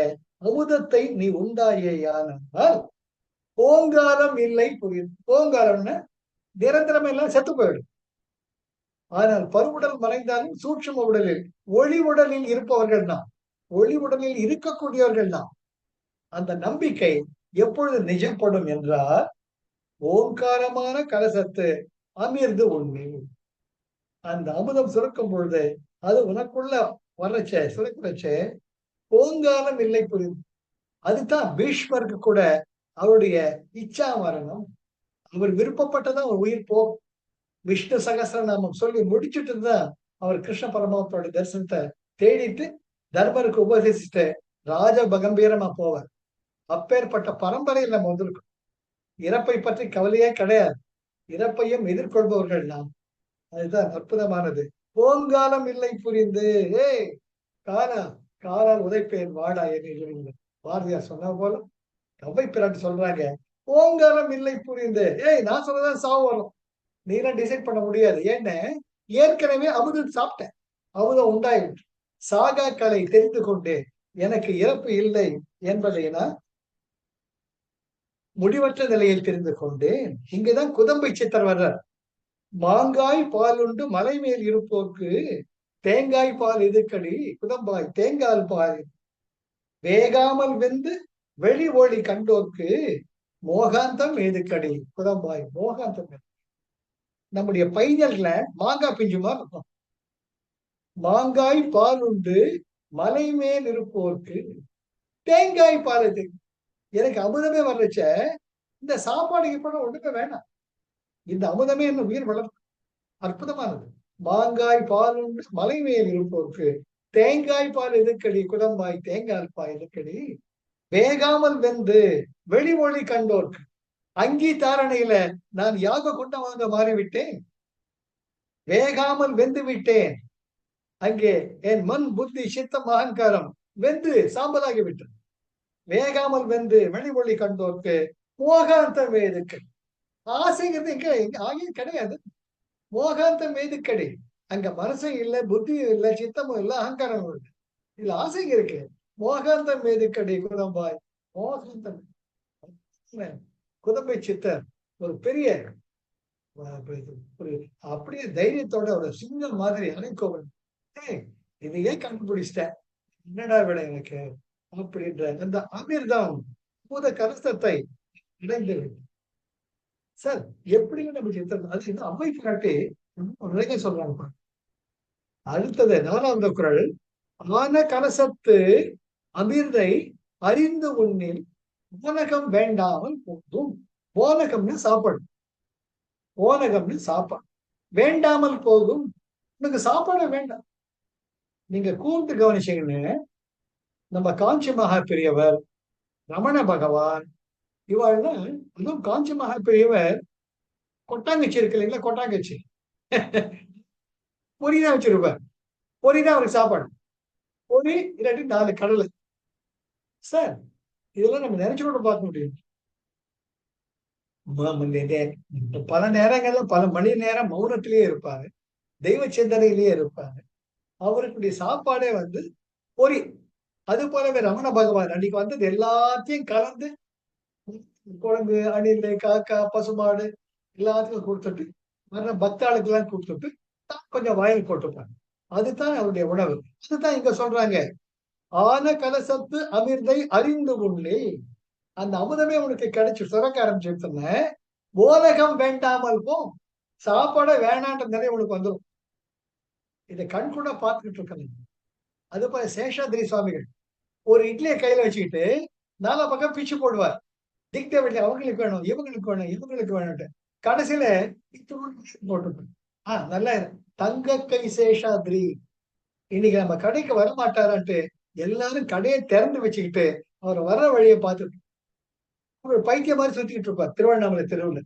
Speaker 1: அமுதத்தை நீ உண்டாயேயானால் ஓங்காரம் இல்லை புரியுது. ஓங்காரம்னா நிரந்தரம் எல்லாம் செத்து போயிடும். ஆனால் பருவுடல் மறைந்தாலும் சூட்சும உடலில் ஒளி உடலில் இருப்பவர்கள் தான், ஒளி உடலில் இருக்கக்கூடியவர்கள் தான். அந்த நம்பிக்கை எப்பொழுது நிஜப்படும் என்றால் ஓங்காரமான கலசத்து அமிர்து உண்ணில் அந்த அமுதம் சுரக்கும் பொழுது அது உனக்குள்ள வர்றச்சே சுரக்கிறச்சே ஓங்காரம் இல்லை புரியுது. அதுதான் பீஷ்மருக்கு கூட அவருடைய இச்சா மரணம். அவர் விருப்பப்பட்டதான் அவர் உயிர் போகும். விஷ்ணு சகஸ்ரநாமம் சொல்லி முடிச்சுட்டு தான் அவர் கிருஷ்ண பரமாத்மாவோட தரிசனத்தை தேடிட்டு தர்மருக்கு உபதேசிட்டு ராஜ கம்பீரமா போவார். அப்பேற்பட்ட பரம்பரையில் நம்ம வந்திருக்கோம். இறப்பை பற்றி கவலையே கிடையாது. இறப்பையும் எதிர்கொள்பவர்கள் நாம். அதுதான் அற்புதமானது. போங்காலம் இல்லை புரிந்து காலால் உதைப்பேன் வாடா என்று பாரதியார் சொன்ன போல அவ்வை பிராட்டி சொல்றாங்க, போங்காலம் இல்லை புரிந்து. நான் சொல்லதான் சாவு வரும். நீ எல்லாம் டிசைட் பண்ண முடியாது. ஏன்னு ஏற்கனவே அமுதம் சாப்பிட்டேன். அமுதம் உண்டாயிற்று. சாகா கலை தெரிந்து கொண்டு எனக்கு இறப்பு இல்லை என்பதை நான் முடிவற்ற நிலையில் தெரிந்து கொண்டேன். இங்கதான் குதம்பை சித்தர் வர்றார். மாங்காய் பால் உண்டு மலை மேல் இருப்போர்க்கு தேங்காய் பால் எதுக்கடி குதம்பாய் தேங்காய் பால் வேகாமல் வெந்து வெளி ஒளி கண்டோர்க்கு மோகாந்தம் எதுக்கடி குதம்பாய் மோகாந்தம். நம்முடைய பைனல்ல மாங்காய் பிஞ்சுமா இருக்கும். மாங்காய் பால் உண்டு மலை மேல் இருப்போர்க்கு தேங்காய் பால் எது. எனக்கு அமுதமே வர்றச்ச இந்த சாப்பாடு இப்ப ஒண்ணுமே வேணாம். இந்த அமுதமே என்ன உயிர் வளர்க்கும். அற்புதமானது. மாங்காய் பால் உண்டு மலை மேல் இருப்போர்க்கு தேங்காய் பால் எதுக்கடி குதம்பாய் தேங்காய் பால் எதுக்கடி வேகாமல் வெந்து வெளி ஒளி கண்டோர்க்கு. அங்கீ தாரணையில நான் யாக குண்டமாக மாறிவிட்டேன். வேகாமல் வெந்து விட்டேன். அங்கே என் மண் புத்தி சித்தம் அகங்காரம் வெந்து சாம்பலாகி விட்டது. வேகாமல் வெந்து வெளி ஒளி கண்டோர்க்கு மோகாந்தம் எதுக்கு. ஆசைங்கிறது எங்க ஆகிய கிடையாது. மோகாந்தம் எதுக்கடி. அங்க மனசும் இல்லை, புத்தியும் இல்லை, சித்தமும் இல்லை, அகங்காரமும் இல்லை. இதுல ஆசைங்க இருக்கு. மோகாந்தம் எதுக்கடி குதம்பாய் மோகந்தன் குதம்பை சித்தர் ஒரு பெரிய ஒரு அப்படியே தைரியத்தோட ஒரு சிங்கம் மாதிரி அணைக்கோவன், இதையே கண்டுபிடிச்சிட்டேன், என்னடா விட எனக்கு அப்படின்ற அந்த அமீர்தான் பூத கலசத்தை இணைந்து சார் எப்படிங்க நம்ம சித்தம் அது இந்த அமைப்பு காட்டி நிறைய சொல்றாங்க. அடுத்தது 4வது குறள், ஆன கலசத்து அமிர்தை அறிந்து உன்னில் போனகம் வேண்டாமல் போதும். போனகம்னு சாப்பாடு, போனகம்னு சாப்பாடு வேண்டாமல் போதும். உனக்கு சாப்பாடு வேண்டாம். நீங்க கூர்ந்து கவனிச்சீங்கன்னு நம்ம காஞ்சி மகா பெரியவர், ரமண பகவான், இவாள்தான். அதுவும் காஞ்சி மகா பெரியவர் கொட்டாங்கச்சி இருக்கு இல்லைங்களா, கொட்டாங்கச்சி பொரிதான் வச்சிருப்பார். பொரிதான் அவருக்கு சாப்பாடு. பொரி இல்லாட்டி 4 கடலை. சார் இதெல்லாம் நம்ம நினைச்சு கூட பார்க்க முடியும். பல நேரங்கள்ல பல மணி நேரம் மௌனத்திலேயே இருப்பாரு, தெய்வ சிந்தனையிலேயே இருப்பாரு. அவருக்குடைய சாப்பாடே பொரி. அது போலவே ரமண பகவான் அன்னைக்கு வந்தது எல்லாத்தையும் கலந்து குழம்பு, அணில், காக்கா, பசுமாடு எல்லாத்துக்கும் கொடுத்துட்டு வர்ற பக்தாளுக்கு எல்லாம் கொடுத்துட்டு கொஞ்சம் வயல் போட்டுப்பாங்க. அதுதான் அவருடைய உணவு. அதுதான் இங்க சொல்றாங்க, ஆன கலசத்து அமிர்தை அறிந்து கொள்ளே. அந்த அமுதமே உனக்கு கிடைச்சு சுரக்க ஆரம்பிச்சுட்டுன போதகம் வேண்டாமல் போ, சாப்பாட வேணான்ற நிலை உனக்கு வந்துடும். இதை கண் கூட பார்த்துக்கிட்டு இருக்கணும். அது போல சேஷாதிரி சுவாமிகள் ஒரு இட்லியை கையில வச்சுக்கிட்டு 4 பக்கம் பிச்சு போடுவார். திக்தேவடி அவங்களுக்கு வேணும், இவங்களுக்கு வேணும், இவங்களுக்கு வேணும்ட்டு கடைசியில போட்டு நல்லா தங்க கை சேஷாதிரி. இன்னைக்கு நம்ம கடைக்கு வர மாட்டாரான்ட்டு எல்லாரும் கடையை திறந்து வச்சுக்கிட்டு அவர் வர்ற வழியை பார்த்துட்டு அவர் பைத்திய மாதிரி சுத்திக்கிட்டு இருப்பார் திருவண்ணாமலை தெருவுல.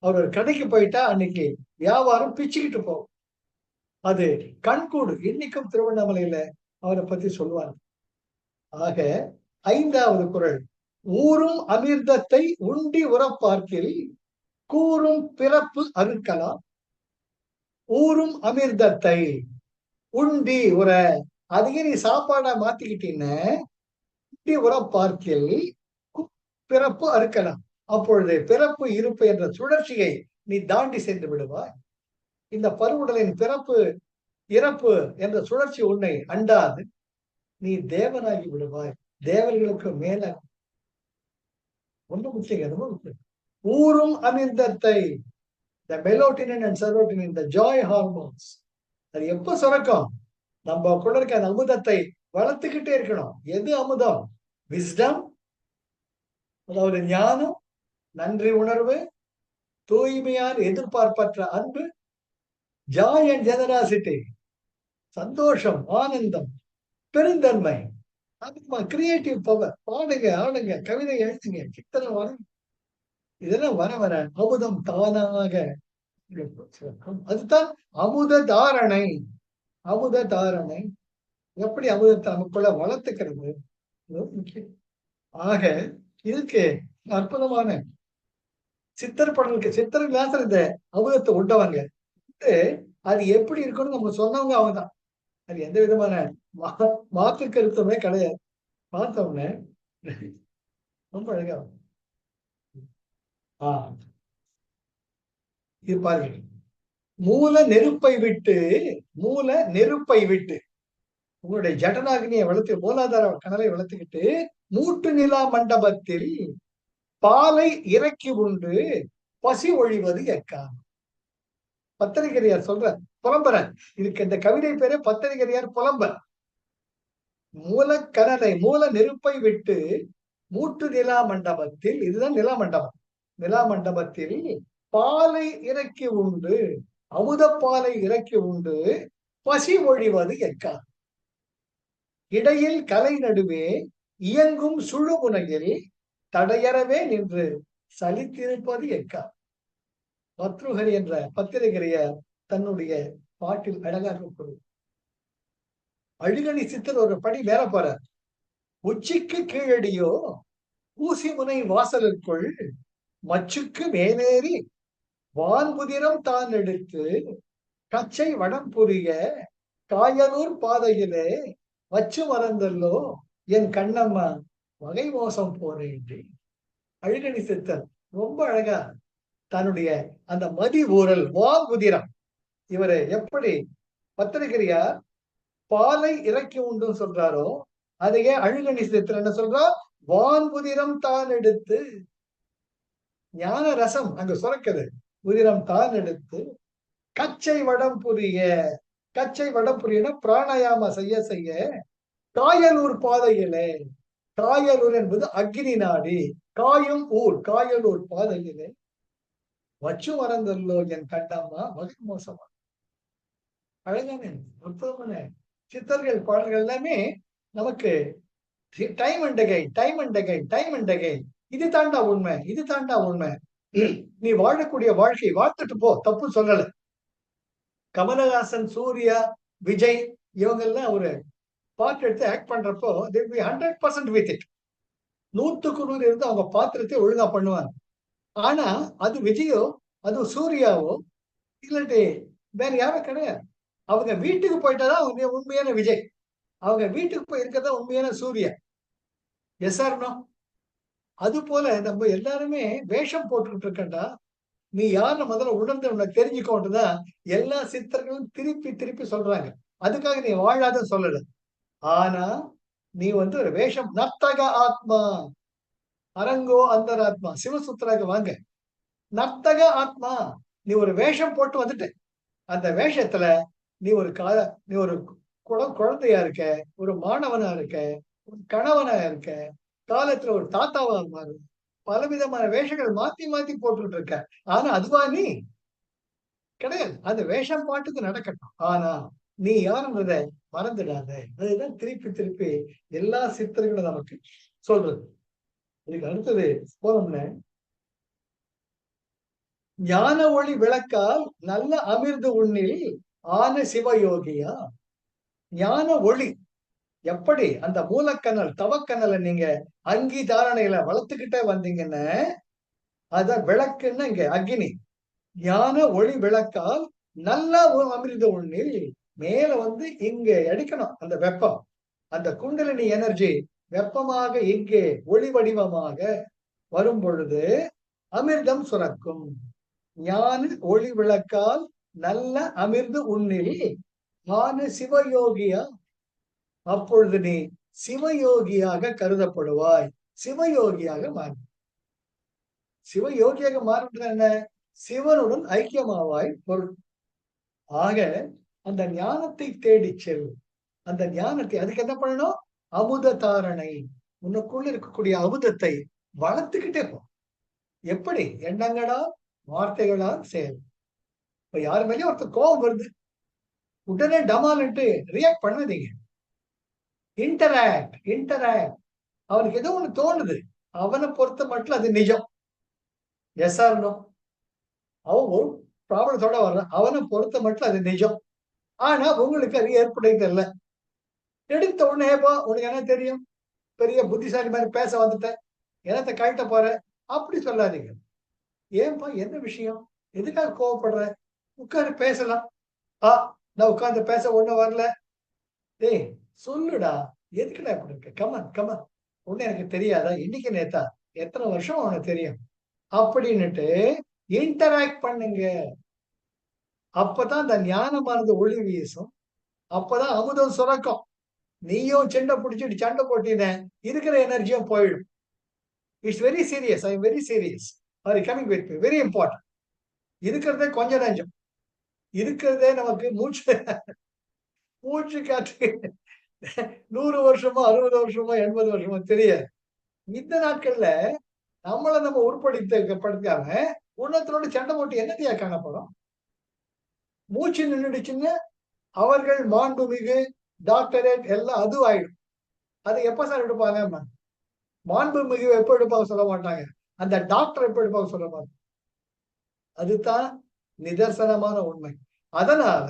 Speaker 1: அவர் ஒரு கடைக்கு போயிட்டா அன்னைக்கு வியாபாரம் பிச்சுக்கிட்டு போகும். அது கண்கூடு இன்னைக்கும் திருவண்ணாமலையில அவரை பத்தி சொல்லுவாங்க. ஆக 5வது குறள், ஊரும் அமிர்தத்தை உண்டி உறப்பார்க்கில் கூறும் பிறப்பு அறுக்கலாம். ஊரும் அமிர்தத்தை உண்டி உற, அதையே நீ சாப்பாடா மாத்திக்கிட்டீன்னு உண்டி உறப்பார்க்கில் பிறப்பு அறுக்கலாம். அப்பொழுது பிறப்பு இருப்பு என்ற சுழற்சியை நீ தாண்டி சென்று விடுவாய். இந்த பருவுடலின் பிறப்பு இறப்பு என்ற சுழற்சி உன்னை அண்டாது, நீ தேவனாகி விடுவாய். தேவர்களுக்கு மேல ரொம்ப முக்கியம். ஊரும் அமிர்தத்தை, the melatonin and serotonin, the joy hormones, அது எப்ப சுரக்கும்? நம்ம கூட இருக்க அந்த அமுதத்தை வளர்த்துக்கிட்டே இருக்கணும். எது அமுதம்? விஸ்டம், அதாவது ஞானம், நன்றி உணர்வு, தூய்மையான எதிர்பார்ப்பற்ற அன்பு, ஜாய் அண்ட் ஜெனராசிட்டி, சந்தோஷம், ஆனந்தம், பெருந்தன்மை, கிரியேட்டிவ் பவர். பாடுங்க, ஆடுங்க, கவிதை எழுதுங்க, சித்திரம் வரும். இதெல்லாம் வர வர அமுதம் தானாக. அதுதான் அமுத தாரணை. அமுத தாரணை எப்படி அமுதத்தை நமக்குள்ள வளர்த்துக்கிறது முக்கியம். ஆக இதுக்கு அற்புதமான சித்தர் படலுக்கு சித்தர் கிளாஸ்ல இந்த அமுதத்தை உண்டவங்க. அது எப்படி இருக்குன்னு நம்ம சொன்னவங்க அவங்க தான். அது எந்த விதமான மாற்று கருத்துமே கிடையாது. பார்த்தோம்னே ரொம்ப அழகா இது பாருங்க, மூல நெருப்பை விட்டு, மூல நெருப்பை விட்டு உங்களுடைய ஜடனாகினியை வளர்த்து மூலாதார கனலை வளர்த்துக்கிட்டு மூட்டு நிலா மண்டபத்தில் பாலை இறக்கி உண்டு பசி ஒழிவது எக்கா. பத்திரிகையார் சொல்ற புலம்பர. இதுக்கு இந்த கவிதை பேரு பத்திரிகையார் புலம்பர். மூலக்கனலை மூல நெருப்பை விட்டு மூட்டு நிலா மண்டபத்தில், இதுதான் நிலா மண்டபம், நிலா மண்டபத்தில் பாலை இறக்கி உண்டு, அமுத பாலை இறக்கி உண்டு பசி ஒழிவது எக்கா. இடையில் கலை நடுவே இயங்கும் சுழுமுனையில் தடையறவே நின்று சலித்திருப்பது எக்கா. பத்ருஹரி என்ற பத்திரிகையார் தன்னுடைய பாட்டில் அழகாக கூறும். அழுகணி சித்தர் ஒரு படி மேல போறார். உச்சிக்கு கீழடியோ ஊசி முனை வாசலுக்குள் மச்சுக்கு மேலேறி வான்புதிரம் தான் எடுத்து கச்சை வடம் புரிய காயலூர் பாதையிலே வச்சு மறந்தல்லோ என் கண்ணம்மா வகை மோசம் போனேன்றி. அழுகணி சித்தர் ரொம்ப அழகா தன்னுடைய அந்த மதி ஊரல் வாங்குதிரம், இவரு எப்படி பத்திரிகையார் பாலை இறக்கி உண்டுன்னு சொல்றாரோ, அதையே அழுகணி சித்தர் என்ன சொல்றா, வான்புதிரம் தான் எடுத்து. ஞான ரசம் அங்க சுரக்குது. உதிரம் தான் எடுத்து கச்சை வடம் புரிய. கச்சை வடம் புரியனா பிராணாயாம செய்ய செய்ய காயலூர் பாதையிலே. காயலூர் என்பது அக்னி நாடி. காயும் ஊர், காயலூர் பாதையிலே வச்சு மறந்தல்லோ என் கண்டம்மா வகை மோசமா. அழகான அற்புதமான சித்தர்கள் பாடல்கள் எல்லாமே நமக்கு time and again, time and again, time and again. இது தாண்டா உண்மை, இது தாண்டா உண்மை. நீ வாழக்கூடிய வாழ்க்கை வாழ்த்துட்டு போ, தப்பு சொல்லல. கமலஹாசன், சூர்யா, விஜய் இவங்க எல்லாம் ஒரு பாட்டு எடுத்து ஆக்ட் பண்றப்போ 100% வித் இட். 100% இருந்து அவங்க பாத்திரத்தை ஒழுங்கா பண்ணுவாங்க. ஆனா அது விஜயோ, அது சூர்யாவோ இல்லாட்டி வேற யாரும் கிடையாது. அவங்க வீட்டுக்கு போயிட்டாதான் அவங்க உண்மையான விஜய். அவங்க வீட்டுக்கு போய் இருக்கிறதா உண்மையான சூர்யா. S or no? அது போல நம்ம எல்லாருமே வேஷம் போட்டுக்கிட்டு இருக்கண்டா. நீ யாருன்னு முதல்ல உணர்ந்து உனக்கு தெரிஞ்சுக்கோன்ட்டுதான் எல்லா சித்தர்களும் திருப்பி திருப்பி சொல்றாங்க. அதுக்காக நீ வாழாத சொல்லல. ஆனா நீ ஒரு வேஷம். நர்த்தக ஆத்மா அரங்கோ அந்தராத்மா. சிவசுத்ராக வாங்க. நர்த்தக ஆத்மா. நீ ஒரு வேஷம் போட்டு வந்துட்ட. அந்த வேஷத்துல நீ நீ ஒரு குழந்தையா இருக்க, ஒரு மாணவனா இருக்க, ஒரு கணவனா இருக்க, காலத்துல ஒரு தாத்தாவா மாறு. பலவிதமான வேஷங்கள் மாத்தி மாத்தி போட்டுட்டு இருக்க. ஆனா அதுவா நீ கிடையாது. அந்த வேஷம் பாட்டுக்கு நடக்கட்டும். ஆனா நீ யாருன்றத மறந்துடாத. அதுதான் திருப்பி திருப்பி எல்லா சித்தர்களும் நமக்கு சொல்றது. இதுக்கு அடுத்தது போனோம்னா, ஞான ஒளி விளக்கால் நல்ல அமிர்து உண்ணில் ஆன சிவயோகியா. ஞான ஒளி எப்படி அந்த மூலக்கண்ணல் தவக்கண்ணலை நீங்க அங்கி தாரணையில வளர்த்துக்கிட்டே வந்தீங்கன்னா, அதான் விளக்குன்னா இங்க அக்னி. ஞான ஒளி விளக்கால் நல்ல ஒரு அமிர்த உண்ணில் மேல இங்க அடிக்கணும் அந்த வெப்பம். அந்த குண்டலினி எனர்ஜி வெப்பமாக இங்கே ஒளி வடிவமாக வரும் பொழுது அமிர்தம் சுரக்கும். ஞான ஒளி விளக்கால் நல்ல அமிர்து உண்ணில் ஞான சிவயோகியா. அப்பொழுது நீ சிவயோகியாக கருதப்படுவாய். சிவயோகியாக மாறு. சிவயோகியாக மாறுறது என்ன? சிவனுடன் ஐக்கியமாவாய் பொருள். ஆக அந்த ஞானத்தை தேடி செல். அந்த ஞானத்தை அதுக்கு என்ன பண்ணணும்? அமுத தாரணை. உனக்குள்ள இருக்கக்கூடிய அமுதத்தை வளர்த்துக்கிட்டே போ. எப்படி? எண்ணங்களா வார்த்தைகளா செயல். இப்ப யாரு மேலேயும் ஒருத்தர் கோபம் வருது, உடனே டமால்ட்டு ரியாக்ட் பண்ணாதீங்க. Interact, interact. அவனுக்கு ஏதோ ஒண்ணு தோணுது, அவனை பொறுத்த மட்டும் அது நிஜம். Yes or no? அவன் ஒரு ப்ராப்ளத்தோட வர்றான், அவனை பொறுத்த மட்டும் அது நிஜம். ஆனா உங்களுக்கு அது ஏற்படுத்தல. எடுத்த உடனே உனக்கு என்ன தெரியும், பெரிய புத்திசாலி மாதிரி பேச வந்துட்டேன், என்னத்தை கழட்ட போற அப்படி சொல்லாதீங்க. ஏன்பா என்ன விஷயம், எதுக்காக கோவப்படுற? உட்காந்து பேசலாம். நான் உட்கார்ந்து பேச ஒண்ணும் வரல. டேய் சொல்லுடா, எதுக்குடா இப்படி இருக்க? Come on come on. ஒண்ணு எனக்கு தெரியாதா? இன்னைக்கு நேத்தா? எத்தனை வருஷம் உனக்கு தெரியும் அப்படின்னுட்டு இன்டராக்ட் பண்ணுங்க. அப்பதான் அந்த ஞானமானது ஒளி வீசும். அப்பதான் அமுதம் சுரக்கும். நீயும் சண்டை பிடிச்சிட்டு சண்டை போட்டின இருக்கிற எனர்ஜியும் போயிடும். It's very serious. I am very serious. Are you coming with me? Very important. இருக்கிறதே கொஞ்ச நஞ்சம். இருக்கிறதே நமக்கு மூச்சு காற்று 100 வருஷமோ 60 வருஷமோ 80 வருஷமோ தெரியாது. இந்த நாட்கள்ல நம்மளை நம்ம உருப்படுத்தாம உன்னத்தோட சண்டை போட்டு என்னத்தையா காணப்படும்? மூச்சு நின்றுடுச்சுன்னு அவர்கள் மாண்புமிகு டாக்டரேட் எல்லாம் அது ஆயிடும். அதை எப்ப சார் எடுப்பாங்க? மாண்புமிகு எப்ப எடுப்பாங்க சொல்ல மாட்டாங்க. அந்த டாக்டர் எப்ப எடுப்பாங்க சொல்ல மாட்டாங்க. அதுதான் நிதர்சனமான உண்மை. அதனால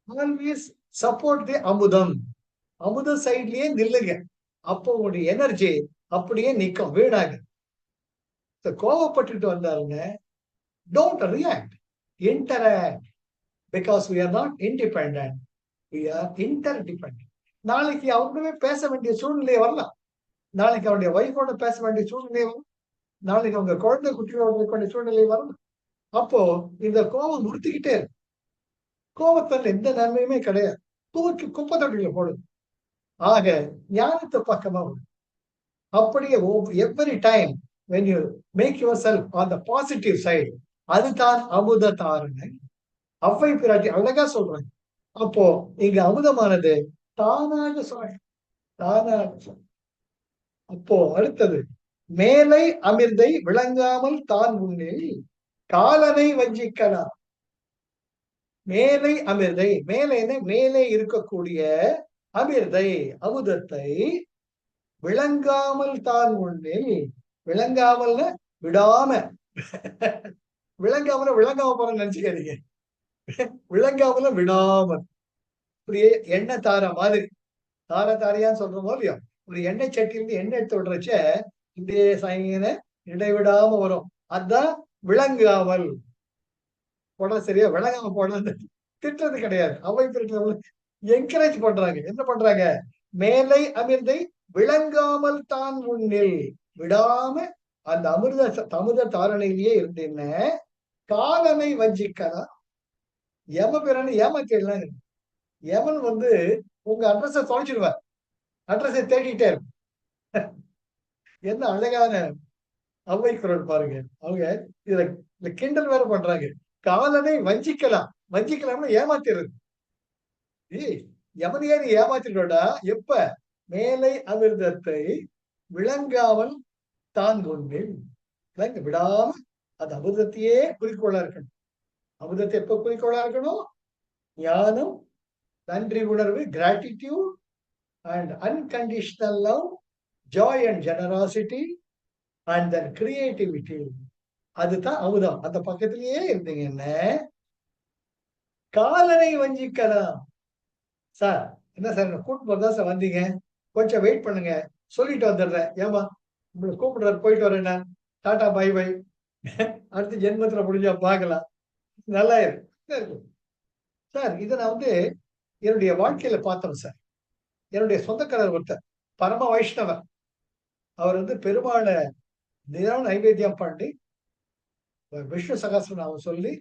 Speaker 1: ஆல்வேஸ் சப்போர்ட் தி அமுதம். அமுத சைட்லயே நில்லுங்க. அப்போ உங்களுடைய எனர்ஜி அப்படியே நிற்கும், வீணாக. கோவப்பட்டுட்டு வந்தாருங்க, don't react, interact. Because we are not independent, we are interdependent. நாளைக்கு அவங்களுமே பேச வேண்டிய சூழ்நிலை வரலாம். நாளைக்கு அவனுடைய ஒய்ஃபோட பேச வேண்டிய சூழ்நிலை வரும். நாளைக்கு அவங்க குழந்தை குட்டியோட இருக்க வேண்டிய சூழ்நிலை வரும். அப்போ இந்த கோபம் முடித்துக்கிட்டே இருக்கு. கோபத்தில் எந்த நன்மையுமே கிடையாது. தூக்கி குப்பை தொட்டியில போடுது. ஆக ஞானத்து பக்கமா வரும். அப்படியே every time when you make yourself on the positive side, அதுதான் அமுத தாரணை. அவ்வை பிராட்டி அழகா சொல்றாங்க. அப்போ இங்க அமுதமானது தானாக தானாக. அப்போ அடுத்தது, மேலை அமிர்தை விளங்காமல் தான் முன்னில் காலனை வஞ்சிக்கலாம். மேலை அமிர்தை, மேலே இருக்கக்கூடிய அமிர்தை அமுதத்தை விளங்காமல் தான் முன்னில், விளங்காமல் விடாம, விளங்காம போற நினைச்சுக்காதீங்க, விளங்காமல விடாமல். இப்படியே எண்ணெய் தார மாதிரி, தாரையான்னு சொல்றோமோ இல்லையோ, ஒரு எண்ணெய் சட்டியிலிருந்து எண்ணெய் எடுத்து விடுறச்ச இப்படியே சாயங்கின இடைவிடாம வரும். அதுதான் விளங்காமல் போட. சரியா விளங்காம போடலன்னு திட்டுறது கிடையாது. அவை என்கரேஜ் பண்றாங்க. என்ன பண்றாங்க? மேலை அமிர்தை விளங்காமல் தான் முன்னில், விடாம அந்த அமிர்த தாரணையிலேயே இருந்தேன்ன காலனை வஞ்சிக்கலாம். யமபிரான ஏமாத்திடலாம். யமன் உங்க அட்ரஸ தொலைச்சிடுவார். அட்ரஸை தேடிட்டே இருக்கும். என்ன அழகான அவ்வை குரல் பாருங்க. அவங்க இதுல கிண்டல் வேற பண்றாங்க. காலனை வஞ்சிக்கலாம்னு ஏமாத்திடுறது. யமனையே நீ ஏமாத்திடா. எப்ப? மேலை அமிர்தத்தை விளங்காமல் தான் கொண்டேன். விடாம அந்த அமிர்தத்தையே குறிக்கோளா இருக்கணும். அமிர்தத்தை எப்ப குறிக்கோளா இருக்கணும்? ஞானம், நன்றி உணர்வு, gratitude and unconditional love, Joy and generosity and then creativity. அதுதான் அமுதம். அந்த பக்கத்திலேயே இருந்தீங்கன்னா காலனை வஞ்சிக்கலாம். சார் என்ன சார் கூட்டு போறதா சார் வந்தீங்க, கொஞ்சம் வெயிட் பண்ணுங்க, சொல்லிட்டு வந்துடுறேன். ஏமா உங்களை கூப்பிடுறாரு, போயிட்டு வரேன்னா டாடா பை பை, அடுத்த ஜென்மத்துல முடிஞ்சா பார்க்கலாம், நல்லா இருக்கு சார். இதை நான் என்னுடைய வாழ்க்கையில பார்த்தோம் சார். என்னுடைய சொந்தக்காரர் ஒருத்தர் பரம வைஷ்ணவர். அவர் பெருமாளை தினம் நைவேத்தியம் பண்ணி விஷ்ணு சகஸ்ரநாமம் சொல்லி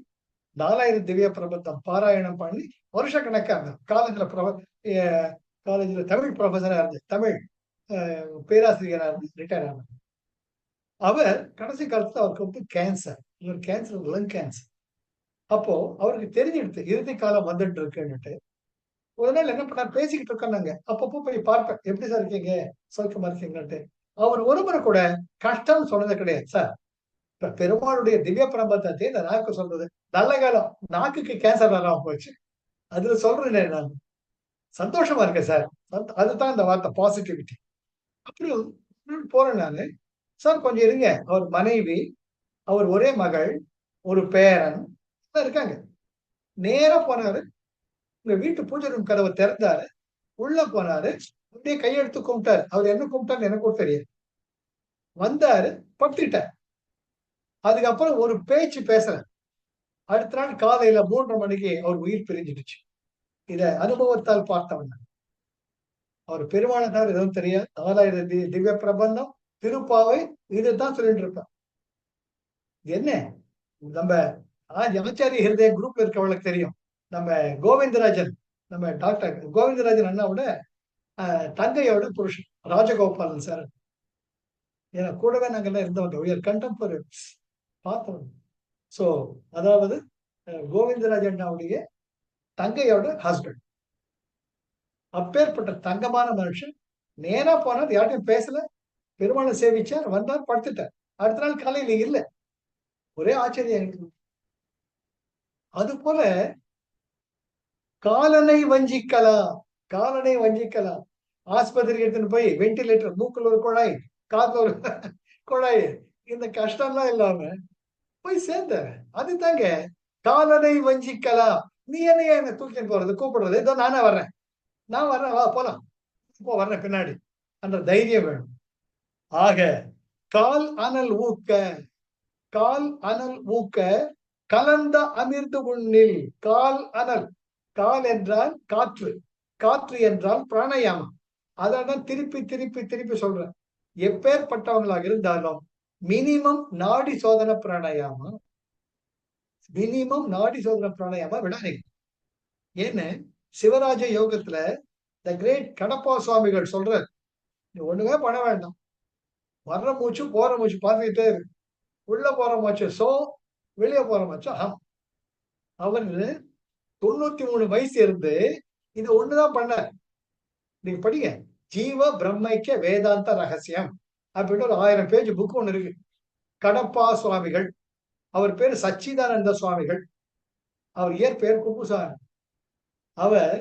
Speaker 1: 4000 திவ்ய பிரபந்தம் பாராயணம் பண்ணி வருஷக்கணக்காக காலேஜ்ல தமிழ் ப்ரொஃபஸரா இருந்து, தமிழ் பேராசிரியராக இருந்து ரிட்டையர் ஆனார். அவர் கடைசி காலத்துல அவருக்கு கேன்சர், லங் கேன்சர். அப்போ அவருக்கு தெரிஞ்சிடுது இறுதி காலம் வந்துட்டு இருக்குன்னுட்டு. ஒரு நாள் என்ன பண்ணார், பேசிக்கிட்டு இருக்கோம். அப்பப்போ போய் பார்ப்பேன், எப்படி சார் இருக்கீங்க, சௌக்கியமா இருக்கீங்கன்னுட்டு. அவர் ஒருமுறை கூட கஷ்டம் சொன்னது கிடையாது. சார் இப்ப பெருமாளுடைய திவ்ய பிரபந்தத்தை இந்த நாக்கு சொல்றது, நல்ல காலம் நாக்குக்கு கேன்சர் வராம போச்சு, அதுல சொல்றேன் நான் சந்தோஷமா இருக்கேன் சார். அதுதான் இந்த வார்த்தை பாசிட்டிவிட்டி. அப்புறம் போறேன் நானு. சார் கொஞ்சம் இருங்க. அவர் மனைவி, அவர் ஒரே மகள், ஒரு பேரன் இருக்காங்க. நேரா போனாரு, உங்க வீட்டு பூஜை ரூம் கதவை திறந்தாரு, உள்ள போனாரு, அப்படியே கையெடுத்து கும்பிட்டாரு. அவர் என்ன கும்பிட்டாரு எனக்கும் தெரியாது. வந்தாரு, படுத்துட்டார். அதுக்கப்புறம் ஒரு பேச்சு பேசல. அடுத்த நாள் காலையில 3:30 மணிக்கு அவர் உயிர் பிரிஞ்சிடுச்சு. இத அனுபவத்தால் பார்த்தவன். அவர் பெருமானார் எதுவும் தெரியாது. 4000 திவ்ய பிரபந்தம், திருப்பாவை, இதுதான் சொல்லிட்டு இருப்பார். என்ன நம்ம ஆச்சாரிய ஹிருதய குரூப்ல இருக்கவங்களுக்கு தெரியும். நம்ம கோவிந்தராஜன், நம்ம டாக்டர் கோவிந்தராஜன் அண்ணாவோட தங்கையோட புருஷன் ராஜகோபாலன் சார். ஏன்னா கூடவே நாங்கெல்லாம் இருந்தவங்க, கண்டெம்பரரி பார்த்தோம். சோ அதாவது கோவிந்தராஜன் அண்ணாவுடைய தங்கையோட ஹஸ்பண்ட். அப்பேற்பட்ட தங்கமான மனுஷன் நேரா போனார், யார்ட்டையும் பேசல, பெருமாளை சேவிச்சார், வந்தார், படுத்துட்டார். அடுத்த நாள் காலையில இல்ல. ஒரே ஆச்சரியம் எனக்கு. அது போல காலனை வஞ்சிக்கலாம். ஆஸ்பத்திரிக்கு எடுத்துன்னு போய் வென்டிலேட்டர், மூக்குல ஒரு குழாய், காதுல ஒரு குழாய், இந்த கஷ்டம்லாம் இல்லாம போய் சேர்ந்தாரு. அதுதாங்க காலனை வஞ்சிக்கலாம். நீ என்ன தூக்கிட்டு போறது, கூப்பிடுறது, இதோ நானே வர்றேன், நான் வர்றேன், வா போலாம், இப்போ வர்றேன் பின்னாடி, அந்த தைரியம் வேணும். ஆக கால் அனல் ஊக்க கலந்த அமிர்து உண்ணில். கால் என்றால் காற்று என்றால் பிராணயாமம். அதான் திருப்பி சொல்றேன். எப்பேற்பட்டவங்களாக இருந்தாலும் மினிமம் நாடி சோதனை பிராணாயாமம் விடாதீங்க. ஏன்னு சிவராஜ யோகத்துல த கிரேட் கடப்பா சுவாமிகள் சொல்ற, நீ ஒண்ணுமே பண்ண வேண்டாம், வர்ற மூச்சு போற மூச்சு பார்த்துக்கிட்டே இருக்கு. உள்ள போற மூச்சு சோ, வெளியே போற மூச்சு ஹம். அவரு 93 வயசு இருந்து இது ஒண்ணுதான் பண்ண. நீங்க படிங்க, ஜீவ பிரம்மைக்க வேதாந்த ரகசியம் அப்படின்னு ஒரு 1000 பேஜ் புக் ஒண்ணு இருக்கு. கடப்பா சுவாமிகள், அவர் பேரு சச்சிதானந்த சுவாமிகள், அவர் இயற்பெயர் குப்புசாமி. அவர்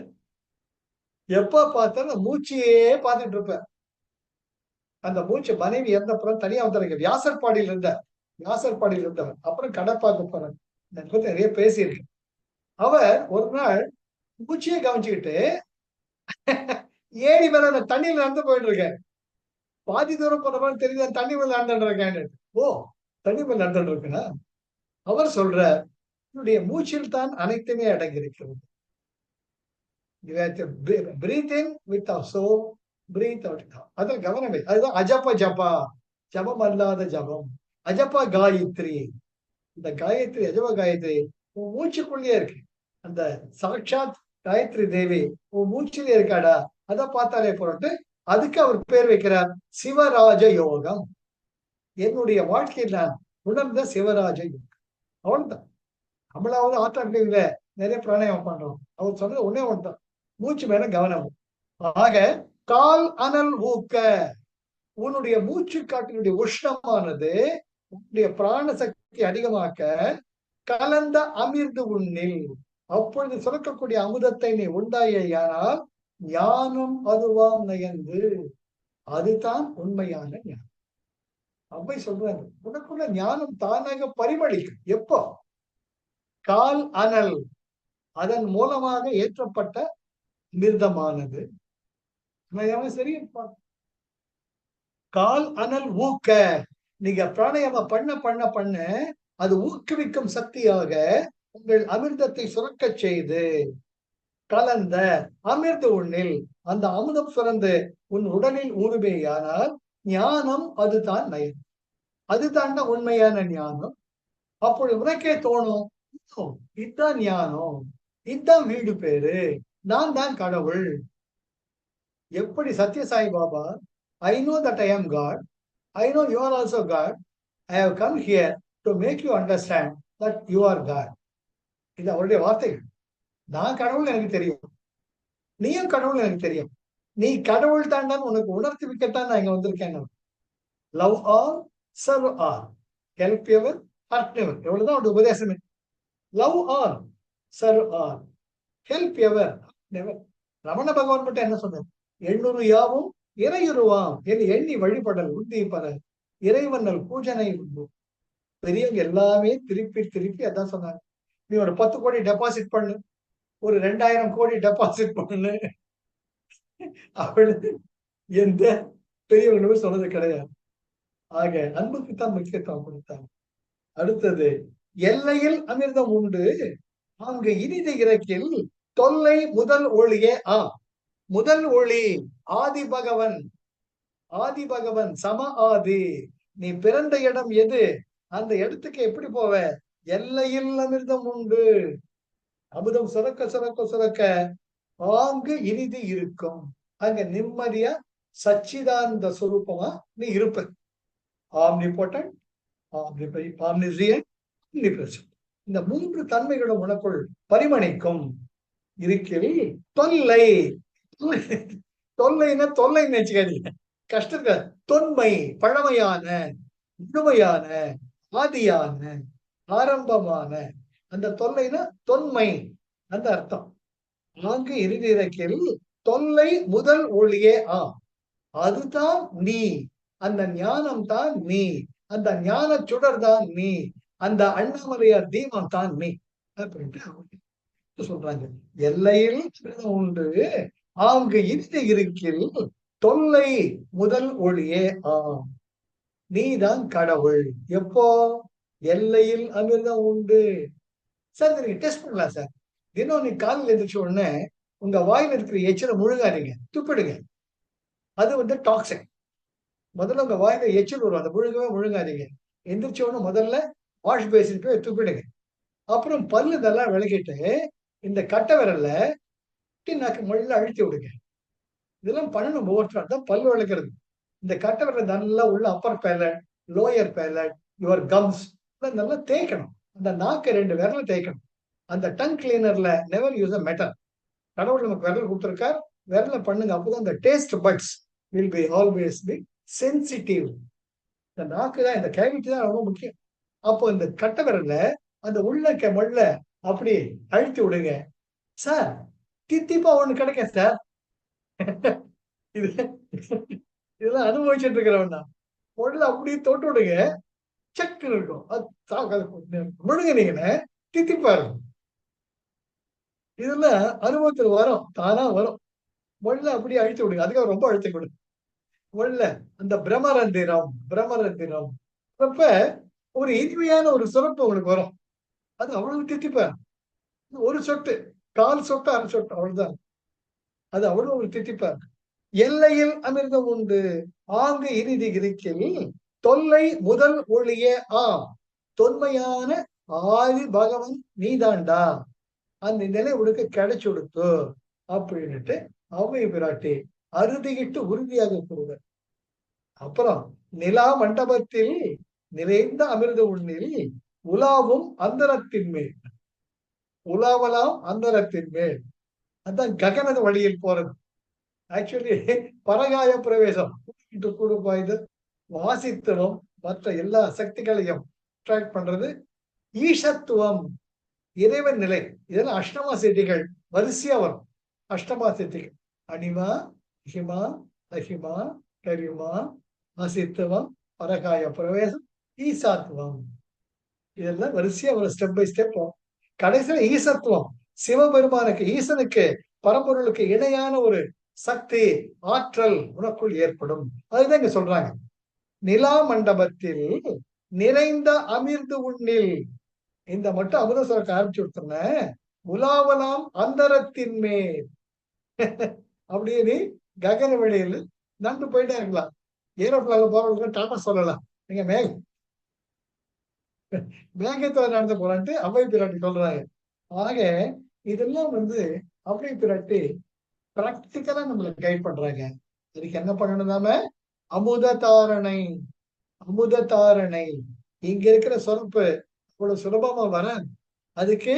Speaker 1: எப்ப பார்த்தாலும் மூச்சையே பார்த்துட்டு இருப்பார். அந்த மூச்சு மனைவி இறந்தப்புறம் தனியா வந்தாங்க. வியாசர்பாடியில் இருந்தவர். அப்புறம் கடப்பாக்கு போனார். இதை பத்தி நிறைய பேசியிருக்கு. அவர் ஒரு நாள் மூச்சையே கவனிச்சுக்கிட்டு ஏரி மேல அந்த தண்ணியில நடந்து போயிட்டு இருக்காரு. பாதி தூரம் போன மாதிரி தெரியுது, தண்ணி மேல நடந்துட்டு இருக்கேன். ஓ, தண்ணி மேல நடந்துட்டு இருக்குன்னா அவர் சொல்ற, என்னுடைய மூச்சில் தான் அனைத்துமே அடங்கி இருக்கிறது. Breathe in with soul, breathe out. அதான் கவனமே. அதுதான் அஜப்ப ஜபா, ஜபம் அல்லாத ஜபம். அஜப்பா காயத்ரி, இந்த காயத்ரி அஜப காயத்ரி உன் மூச்சுக்குள்ளேயே இருக்கு. அந்த சாட்சாத் காயத்ரி தேவி உன் மூச்சிலே இருக்காடா, அதை பார்த்தாலே போறட்டு அதுக்கு அவர் பேர் வைக்கிறார் சிவராஜ யோகம். என்னுடைய வாழ்க்கையில் நான் உணர்ந்த சிவராஜ யோகம். அவ்வளவுதான். நம்மளாவது ஆட்டாட்டில நிறைய பிராணாயாமம் பண்றோம். அவர் சொன்னது ஒன்னே ஒன்றுதான், மூச்சு மேல கவனம். ஆக கால் அனல் ஊக்க, உன்னுடைய மூச்சு காட்டினுடைய உஷ்ணமானது உன்னுடைய பிராண சக்தி அதிகமாக்க கலந்த அமிர்து உண்ணில், அப்பொழுது சுரக்கக்கூடிய அமுதத்தை நீ உண்டாயானால் ஞானம் அதுவாம் நயந்து, அதுதான் உண்மையான ஞானம். அவ்வை சொல்றாங்க, உனக்குள்ள ஞானம் தானாக பரிமளிக்கும். எப்போ? கால் அனல், அதன் மூலமாக ஏற்றப்பட்ட அமிர்தமானது. சரி, கால் அனல் ஊக்க, நீங்க பிராணாயாம பண்ண பண்ண பண்ண அது ஊக்குவிக்கும் சக்தியாக உங்கள் அமிர்தத்தை சுரக்க செய்து கலந்த அமிர்த உண்ணில் அந்த அமிர்தம் சுரந்து உன் உடலில் ஊறுமேயானால் ஞானம் அதுதான் நயம், அதுதான் உண்மையான ஞானம். அப்பொழுது உனக்கே தோணும், இதுதான் ஞானம், இதுதான் வீடு பேரு, நான் தான் கடவுள். எப்படி Sathya Sai Baba, I know that I am God, I know you are also God, I have come here to make you understand that you are God. இது அவருடைய வார்த்தைகள். நான் கடவுள் எனக்கு தெரியும், நீயும் கடவுள் எனக்கு தெரியும், நீ கடவுள் தான் உனக்கு உணர்த்தி வைக்கத்தான் நான் இங்க வந்திருக்கேன். Love all, serve all, help ever, hurt never. எவ்வளவுதான் அவருடைய உபதேசமே. Love all, serve all, help ever, never. Ramana Bhagavan மட்டும் என்ன சொன்னார்? 800 யாவும் இறையுருவாம் என்று எண்ணி வழிபடல் உறுதி பெற இறைவனல் பூஜனை. பெரியவங்க எல்லாமே திருப்பி திருப்பி அதான் சொன்னாங்க. நீ ஒரு 10 கோடி டெபாசிட் பண்ணு, ஒரு 2000 கோடி டெபாசிட் பண்ணு, அவளு எந்த பெரியவங்களும் சொன்னது கிடையாது. ஆக அன்புக்குத்தான் முக்கியத்துவம் கொடுத்தாங்க. அடுத்தது, எல்லையில் அமிர்தம் உண்டு அங்கு இனித இறக்கில் தொல்லை முதல் ஒளியே. முதல் ஒளி ஆதி பகவன், ஆதி பகவன் சம ஆதி. நீ பிறந்த இடம் எது, அந்த இடத்துக்கு எப்படி போவ? எல்லையில் அமிர்தம் உண்டு, அமிர்தம் சுரக்க சுரக்க சுரக்க ஆங்கு இனிது இருக்கும். அங்க நிம்மதியா சச்சிதானந்த சுரூபமா நீ இருப்ப. ஆம்னிபோட்டன்ட், ஆம்னிசியன்ட், ஆம்னிபிரசன்ட். இந்த 3 தன்மைகளும் உனக்குள் பரிமணிக்கும் இருக்கில் தொல்லை. தொல்லைன்னா தொல்லைன்னு நினைச்சுக்காதீங்க, கஷ்டங்க. தொன்மை, பழமையான, முழுமையான, ஆதியான, ஆரம்பமான, அந்த தொல்லைனா தொன்மை, அந்த அர்த்தம். ஆங்கு இறுதியில் தொல்லை முதல் ஒளியே. அதுதான் நீ, அந்த ஞானம் தான் நீ, அந்த ஞான சுடர் தான் நீ, அந்த அண்ணாமலையார் தீபம் தான் நீ அப்படின்ட்டு சொல்றாங்க. எல்லையில் உண்டு ஆங்கு இனித இருக்கில் தொல்லை முதல் ஒளியே. நீதான் கடவுள். எப்போ? எல்லையில் அமிர்தம் உண்டு. சார் நீங்க டெஸ்ட் பண்ணலாம் சார். தினம் நீ காலையில் எழுந்திரிச்ச உடனே உங்க வாயில் இருக்கிற எச்சில முழுகாதீங்க, துப்பிடுங்க. அது டாக்ஸிக். முதல்ல உங்க வாயில எச்சில் வரும், அதை முழுங்கவே முழுங்காதீங்க. எந்திரிச்சோன்னு முதல்ல வாஷ் பேசின் போய் துப்பிடுங்க. அப்புறம் பல்லு நல்லா விளக்கிட்டு இந்த கட்டை விரல்ல நாக்கு முள்ள அழுத்தி விடுங்க. இதெல்லாம் பண்ணணும் ஒவ்வொருத்தரும். தான் பல்லு விளக்குறது. இந்த கட்டை விரல் நல்லா உள்ள upper palate, lower palate, your gums நல்லா தேய்க்கணும். அந்த நாக்கு 2 விரல தேய்க்கணும். அந்த டங் கிளீனர்ல நெவர் யூஸ் அ மெட்டல். கடவுள் நமக்கு விரல் கொடுத்திருக்கார், விரல பண்ணுங்க. அப்பதான் இந்த taste buds will be always be sensitive. இந்த நாக்கு தான், இந்த கேவிட்டி தான் ரொம்ப முக்கியம். அப்போ இந்த கட்டை விரல்ல அந்த உள்ள முள்ள அப்படி அழுத்தி விடுங்க. சார் தித்திப்பா ஒண்ணு கிடைக்கும் சார். இது இதெல்லாம் அனுபவிச்சுட்டு இருக்கிறவன் தான். முள்ள அப்படியே தொட்டு விடுங்க, சக்குன்னு இருக்கும். அது முழுங்கினீங்கன்னு தித்திப்பா இருக்கும். இதெல்லாம் அனுபவத்துல வரும், தானா வரும். முள்ள அப்படியே அழுத்தி விடுங்க. அதுக்காக ரொம்ப அழுத்தி கொடுங்க. முள்ள அந்த பிரமரந்திரம் அப்ப ஒரு இனிமையான ஒரு சுரப்பு உங்களுக்கு வரும். அது அவ்வளவு தித்திப்பா. ஒரு சொட்டு, 1/4 சொட்டு, 1/2 சொட்டு, அவ்வளவுதான். அது அவ்வளவு ஒரு தித்திப்பா. எல்லையில் அமிர்தம் உண்டு ஆங்கு இறுதி கிரிக்கில் தொல்லை முதல் ஒளிய ஆம் தொன்மையான ஆதி பகவன் நீதாண்டா. அந்த நிலை உனக்கு கிடைச்சு கொடுத்து அப்படின்னுட்டு அவை பிராட்டி அறுதியிட்டு உறுதியாக கூறுவர். அப்புறம் நிலா மண்டபத்தில் நிறைந்த அமிர்த உண்ணில் உலாவும் அந்தரத்தின் மேல், உலாவலாம் அந்தரத்தின் மேல். அதான் ககனத வழியில் போறது. ஆக்சுவலி பரகாய பிரவேசம் கூடு வாசித்துவம் மற்ற எல்லா சக்திகளையும் அட்ராக்ட் பண்றது. ஈஷத்துவம் இறைவன் நிலை. இதெல்லாம் அஷ்டமா சித்திகள் வரிசையா வரும். அஷ்டமா சித்திகள் அனிமா, ஹிமா, அஹிமா, கரிமா, ஆசித்துவம், பரகாய பிரவேசம், ஈசாத்துவம். இதெல்லாம் வரிசையா ஒரு ஸ்டெப் பை ஸ்டெப். கடைசியில ஈசத்துவம், சிவபெருமானுக்கு, ஈசனுக்கு, பரம்பொருளுக்கு இணையான ஒரு சக்தி, ஆற்றல் உனக்குள் ஏற்படும். அதுதான் இங்க சொல்றாங்க. நிலா மண்டபத்தில் நிறைந்த அமிர்து உண்ணில். இந்த மட்டும் அமிர்த சுரக்க ஆரம்பிச்சு விட்டோம்ன உலாவலாம் அந்தரத்தின் மேல். அப்படியே நீ ககன வெளியில் நண்டு போயிட்டே இருக்கலாம். ஏரோப்ளான்ல போறவங்களுக்கு டாட்டா சொல்லலாம், நீங்க மேகத்துல நடந்து போறான்ட்டு அவை பிராட்டி சொல்றாங்க. ஆக இதெல்லாம் அவை பிராட்டி பிராக்டிக்கலா நம்மளுக்கு கைட் பண்றாங்க. அதுக்கு என்ன பண்ணணும்? நாம அமுத தாரணை, அமுத தாரணை. இங்க இருக்கிற சொரப்பு அவ்வளவு சுலபமா வர, அதுக்கு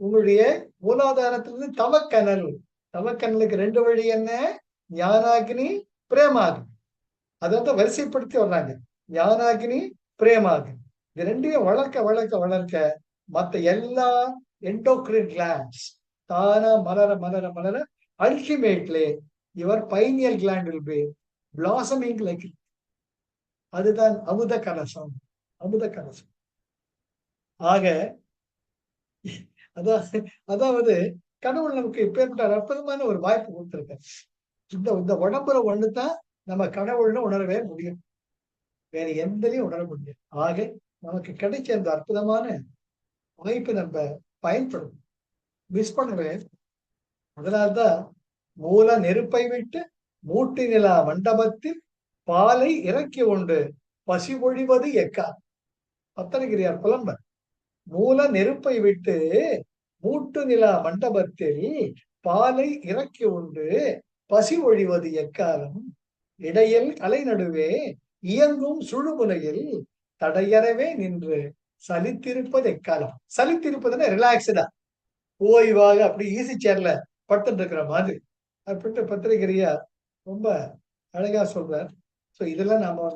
Speaker 1: உங்களுடைய மூலாதாரத்திலிருந்து தவக்கனல். தவக்கனலுக்கு 2 வழி என்ன? ஞானாகினி, பிரேமாகினி. அதை வரிசைப்படுத்தி வர்றாங்க. ஞானாகினி, பிரேமாகினி. இது 2ஐயும் வளர்க்க வளர்க்க வளர்க்க மற்ற எல்லா என்டோக்ரின் கிளாண்ட்ஸ் தானா மலர மலர மலர ultimately your biennial gland will be blossoming like. அதுதான் அமுத கலசம், அமுத கலசம். ஆக அதாவது கடவுள் நமக்கு இப்பேற்பட்ட அற்புதமான ஒரு வாய்ப்பு கொடுத்திருக்க. இந்த உடம்புல ஒண்ணுதான் நம்ம கடவுள்னு உணரவே முடியும், வேற எந்தலையும் உணர முடியும். ஆக நமக்கு கிடைச்ச அந்த அற்புதமான வாய்ப்பை நம்ம பயன்படும், மிஸ் பண்ணவே. அதனால்தான் மூல நெருப்பை விட்டு மூட்டு நிலா மண்டபத்தில் பாலை இறக்கி உண்டு பசி ஒழிவது எக்கா. பத்தனகிரியார் புலம்பர். மூல நெருப்பை விட்டு மூட்டு நிலா மண்டபத்தில் பாலை இறக்கி உண்டு பசி ஒழிவது எக்காலம். இடையில் கலை நடுவே இயங்கும் சுழுமுனையில் தடையறவே நின்று சலித்திருப்பது எக்காலம். சலித்திருப்பதுன்னா ரிலாக்ஸ்டா, ஓய்வாக அப்படி ஈஸி சேர்ல படுத்துட்டு இருக்கிற மாதிரி அப்படின்ட்டு பத்திரிகையார் ரொம்ப அழகா சொல்றார். ஸோ இதெல்லாம் நாம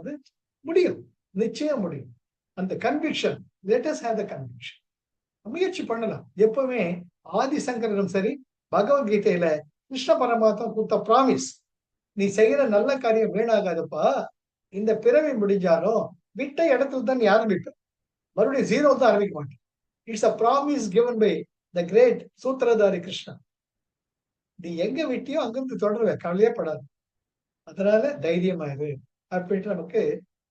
Speaker 1: முடியும், நிச்சயம் முடியும். அந்த conviction, let us have the conviction. முயற்சி பண்ணலாம். எப்பவுமே ஆதிசங்கரனும் சரி, பகவத்கீதையில கிருஷ்ண பரமாத்மா கொடுத்த ப்ராமிஸ், நீ செய்யற நல்ல காரியம் வீணாகாதுப்பா, இந்த பிறவி முடிஞ்சாலும் விட்ட இடத்துல தான் நீ ஆரம்பிப்ப, மறுபடியும் 0 தான் ஆரம்பிக்க மாட்டேன். It's a promise given by the great சூத்திரதாரி கிருஷ்ணா. நீ எங்க விட்டியோ அங்கிருந்து தொடருவ, கவலையே படாது. அதனால தைரியமா இரு அப்படின்ட்டு நமக்கு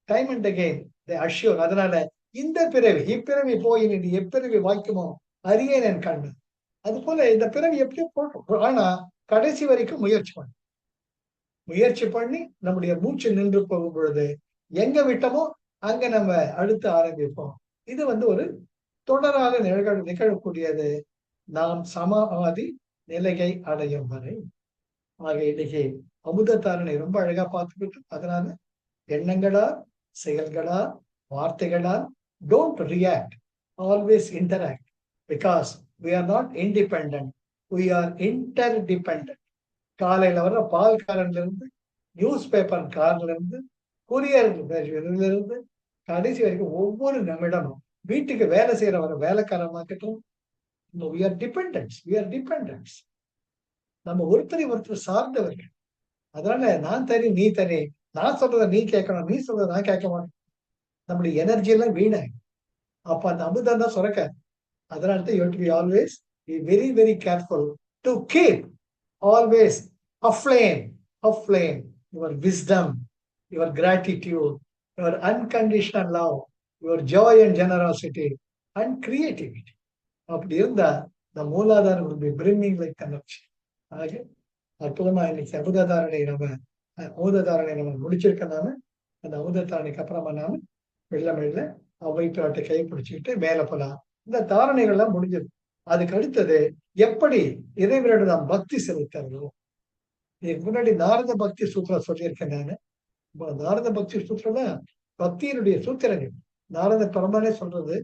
Speaker 1: டைம் அண்ட் அகெயின் அஷ்யூர். அதனால இந்த பிறவி, இப்பிறவி போய் நீ எப்பிறவி வாய்க்குமோ அறியேன் என் கண்ணு. அது போல இந்த பிறவி எப்படியோ போட்டோம், ஆனா கடைசி வரைக்கும் முயற்சி பண்ணு. முயற்சி பண்ணி நம்முடைய மூச்சு நின்று போகும் பொழுது எங்க விட்டமோ அங்க நம்ம அடுத்து ஆரம்பிப்போம். இது ஒரு தொடராக நிகழக்கூடியது. நாம் சமாதி நிலையை அடையும் வரை. ஆக இன்னைக்கு அமுத தாரணை ரொம்ப அழகா பார்த்துக்கிட்டு, அதனால எண்ணங்களா, செயல்களா, வார்த்தைகளா, don't react, always interact. Because we are not independent, we are interdependent. காலையில வர்ற பால்காரன்ல இருந்து, நியூஸ் பேப்பர் கார்ல இருந்து, கொரியர் இருந்து, கடைசி வரைக்கும் ஒவ்வொரு நிமிடமும் வீட்டுக்கு வேலை செய்யற வர வேலைக்காரமாக்கட்டும், we are dependents, we are dependents. நம்ம ஒருத்தரை ஒருத்தர் சார்ந்தவர்கள். அதனால நான் தனி நீ தனி, நான் சொல்றத நீ கேட்கணும், நீ சொல்றத நான் கேட்க மாட்டேன். நம்முடைய எனர்ஜி எல்லாம் வீணாய். அப்ப அந்த அமுதம் தான் சுரக்க. அதனால you have to be always be very very careful to keep always aflame your wisdom, your gratitude, your unconditional love, your joy and generosity and creativity. அப்படி இருந்தா the மூலாதாரம் will be brimming like energy. ஆக அற்புதமா இன்னைக்கு அமுததாரணை நம்ம முடிச்சிருக்கனால அந்த அமுததாரணைக்கு அப்புறமா நாம மெல்ல மெல்ல அவை பிராட்டை கை பிடிச்சுக்கிட்டு மேல போலாம். இந்த தாரணைகள் எல்லாம் முடிஞ்சது. அதுக்கு அடுத்தது எப்படி இறைவனோட நாம் பக்தி செலுத்தணும். இதுக்கு முன்னாடி நாரத பக்தி சூத்திரம் சொல்லியிருக்கேன் நானு. நாரத பக்தி சூத்திரம்னா பக்தியினுடைய சூத்திரங்கள் நாரத பரமானே சொல்றது.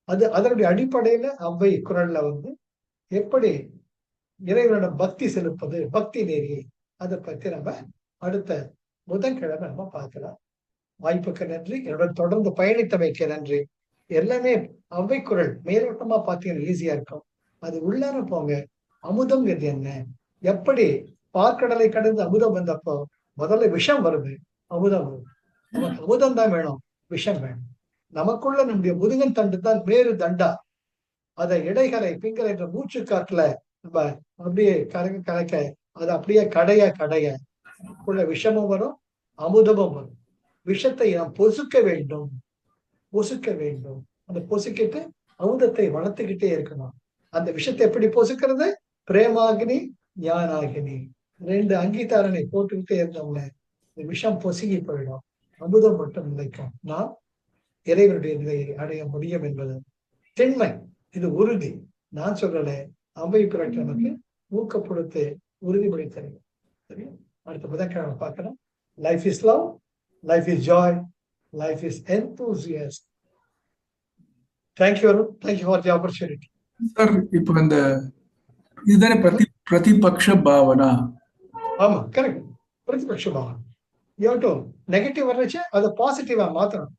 Speaker 1: அது அதனுடைய அடிப்படையில அவ்வை குரல்ல எப்படி இறைவனோட பக்தி செலுப்பது, பக்தி நெறி, அதை பத்தி நம்ம அடுத்த புதன்கிழமை நம்ம பார்க்கலாம். வாய்ப்புக்கு நன்றி. என்னோட தொடர்ந்து பயணித்தமைக்கு நன்றி. எல்லாமே அவ்வை குரல் மேலோட்டமா பார்த்தீங்கன்னா ஈஸியா இருக்கும். அது உள்ளார போங்க. அமுதம்ங்கிறது என்ன, எப்படி பார்க்கடலை கடந்து அமுதம் வந்தப்போ முதல்ல விஷம் வருது, அமுதம் வருது. நமக்கு அமுதம் தான் வேணும், விஷம் வேணும். நமக்குள்ள நம்முடைய முதுகன் தண்டு தான் வேறு தண்டா. அதை இடைகளை பிங்கல் என்ற மூச்சு காட்டுல நம்ம அப்படியே கலக்க அது அப்படியே கடைய உள்ள விஷமும் வரும், அமுதமும் வரும். விஷத்தை நாம் பொசுக்க வேண்டும். அந்த பொசுக்கிட்டு அமுதத்தை வளர்த்துக்கிட்டே இருக்கணும். அந்த விஷத்தை எப்படி பொசுக்கிறது? பிரேமாகினி, ஞானாகினி, 2 அங்கீதாரனை போட்டுக்கிட்டே இருந்தோம்னா விஷம் பொசுகி போயிடும், அமுதம் மட்டும் நிலைக்கும். நாம் இறைவனுடைய நிலையை அடைய முடியும் என்பது திண்மை. இது உறுதி. நான் சொல்லல, அவை பிறகு நமக்கு ஊக்கப்படுத்து உறுதிமொழி தருங்க. சரி, அடுத்த புதன்கிழமை பார்க்கலாம். Life is love, life is joy, life is enthusiasm. Thank you, Arun. Thank you for the opportunity.
Speaker 2: Sir, இப்போ இந்த இதுதானே பிரதிபக்ஷ பாவனா?
Speaker 1: ஆமா, கரெக்ட். பிரதிபக்ஷ பாவனா. You have to நெகட்டிவ் வர்றச்சே அதை பாசிட்டிவா மாத்தணும்.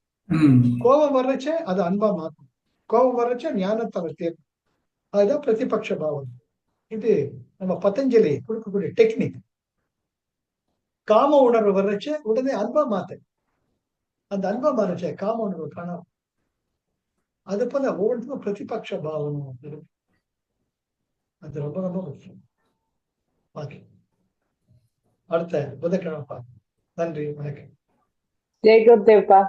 Speaker 1: கோபம் வர்றச்சே அதை அன்பா மாத்தணும். கோபம் வர்றச்சே ஞானத்தை தேர்வு. அதுதான் பிரதிபக்ஷ பாவனை. இது நம்ம பதஞ்சலி கொடுக்கக்கூடிய டெக்னிக். காம உணர்வு வர்றச்சே உடனே அன்பா மாத்து. அந்த அன்பா மாறச்சே காம உணர்வு காணாம. அது போல ஒவ்வொன்றுக்கும் பிரதிபக்ஷ பாவனை. அது ரொம்ப ரொம்ப முக்கியம். ஓகே, அடுத்த புதன்கிழமை பார்க்கலாம். நன்றி, வணக்கம்.
Speaker 3: ஜெய் குருதேவ்பா.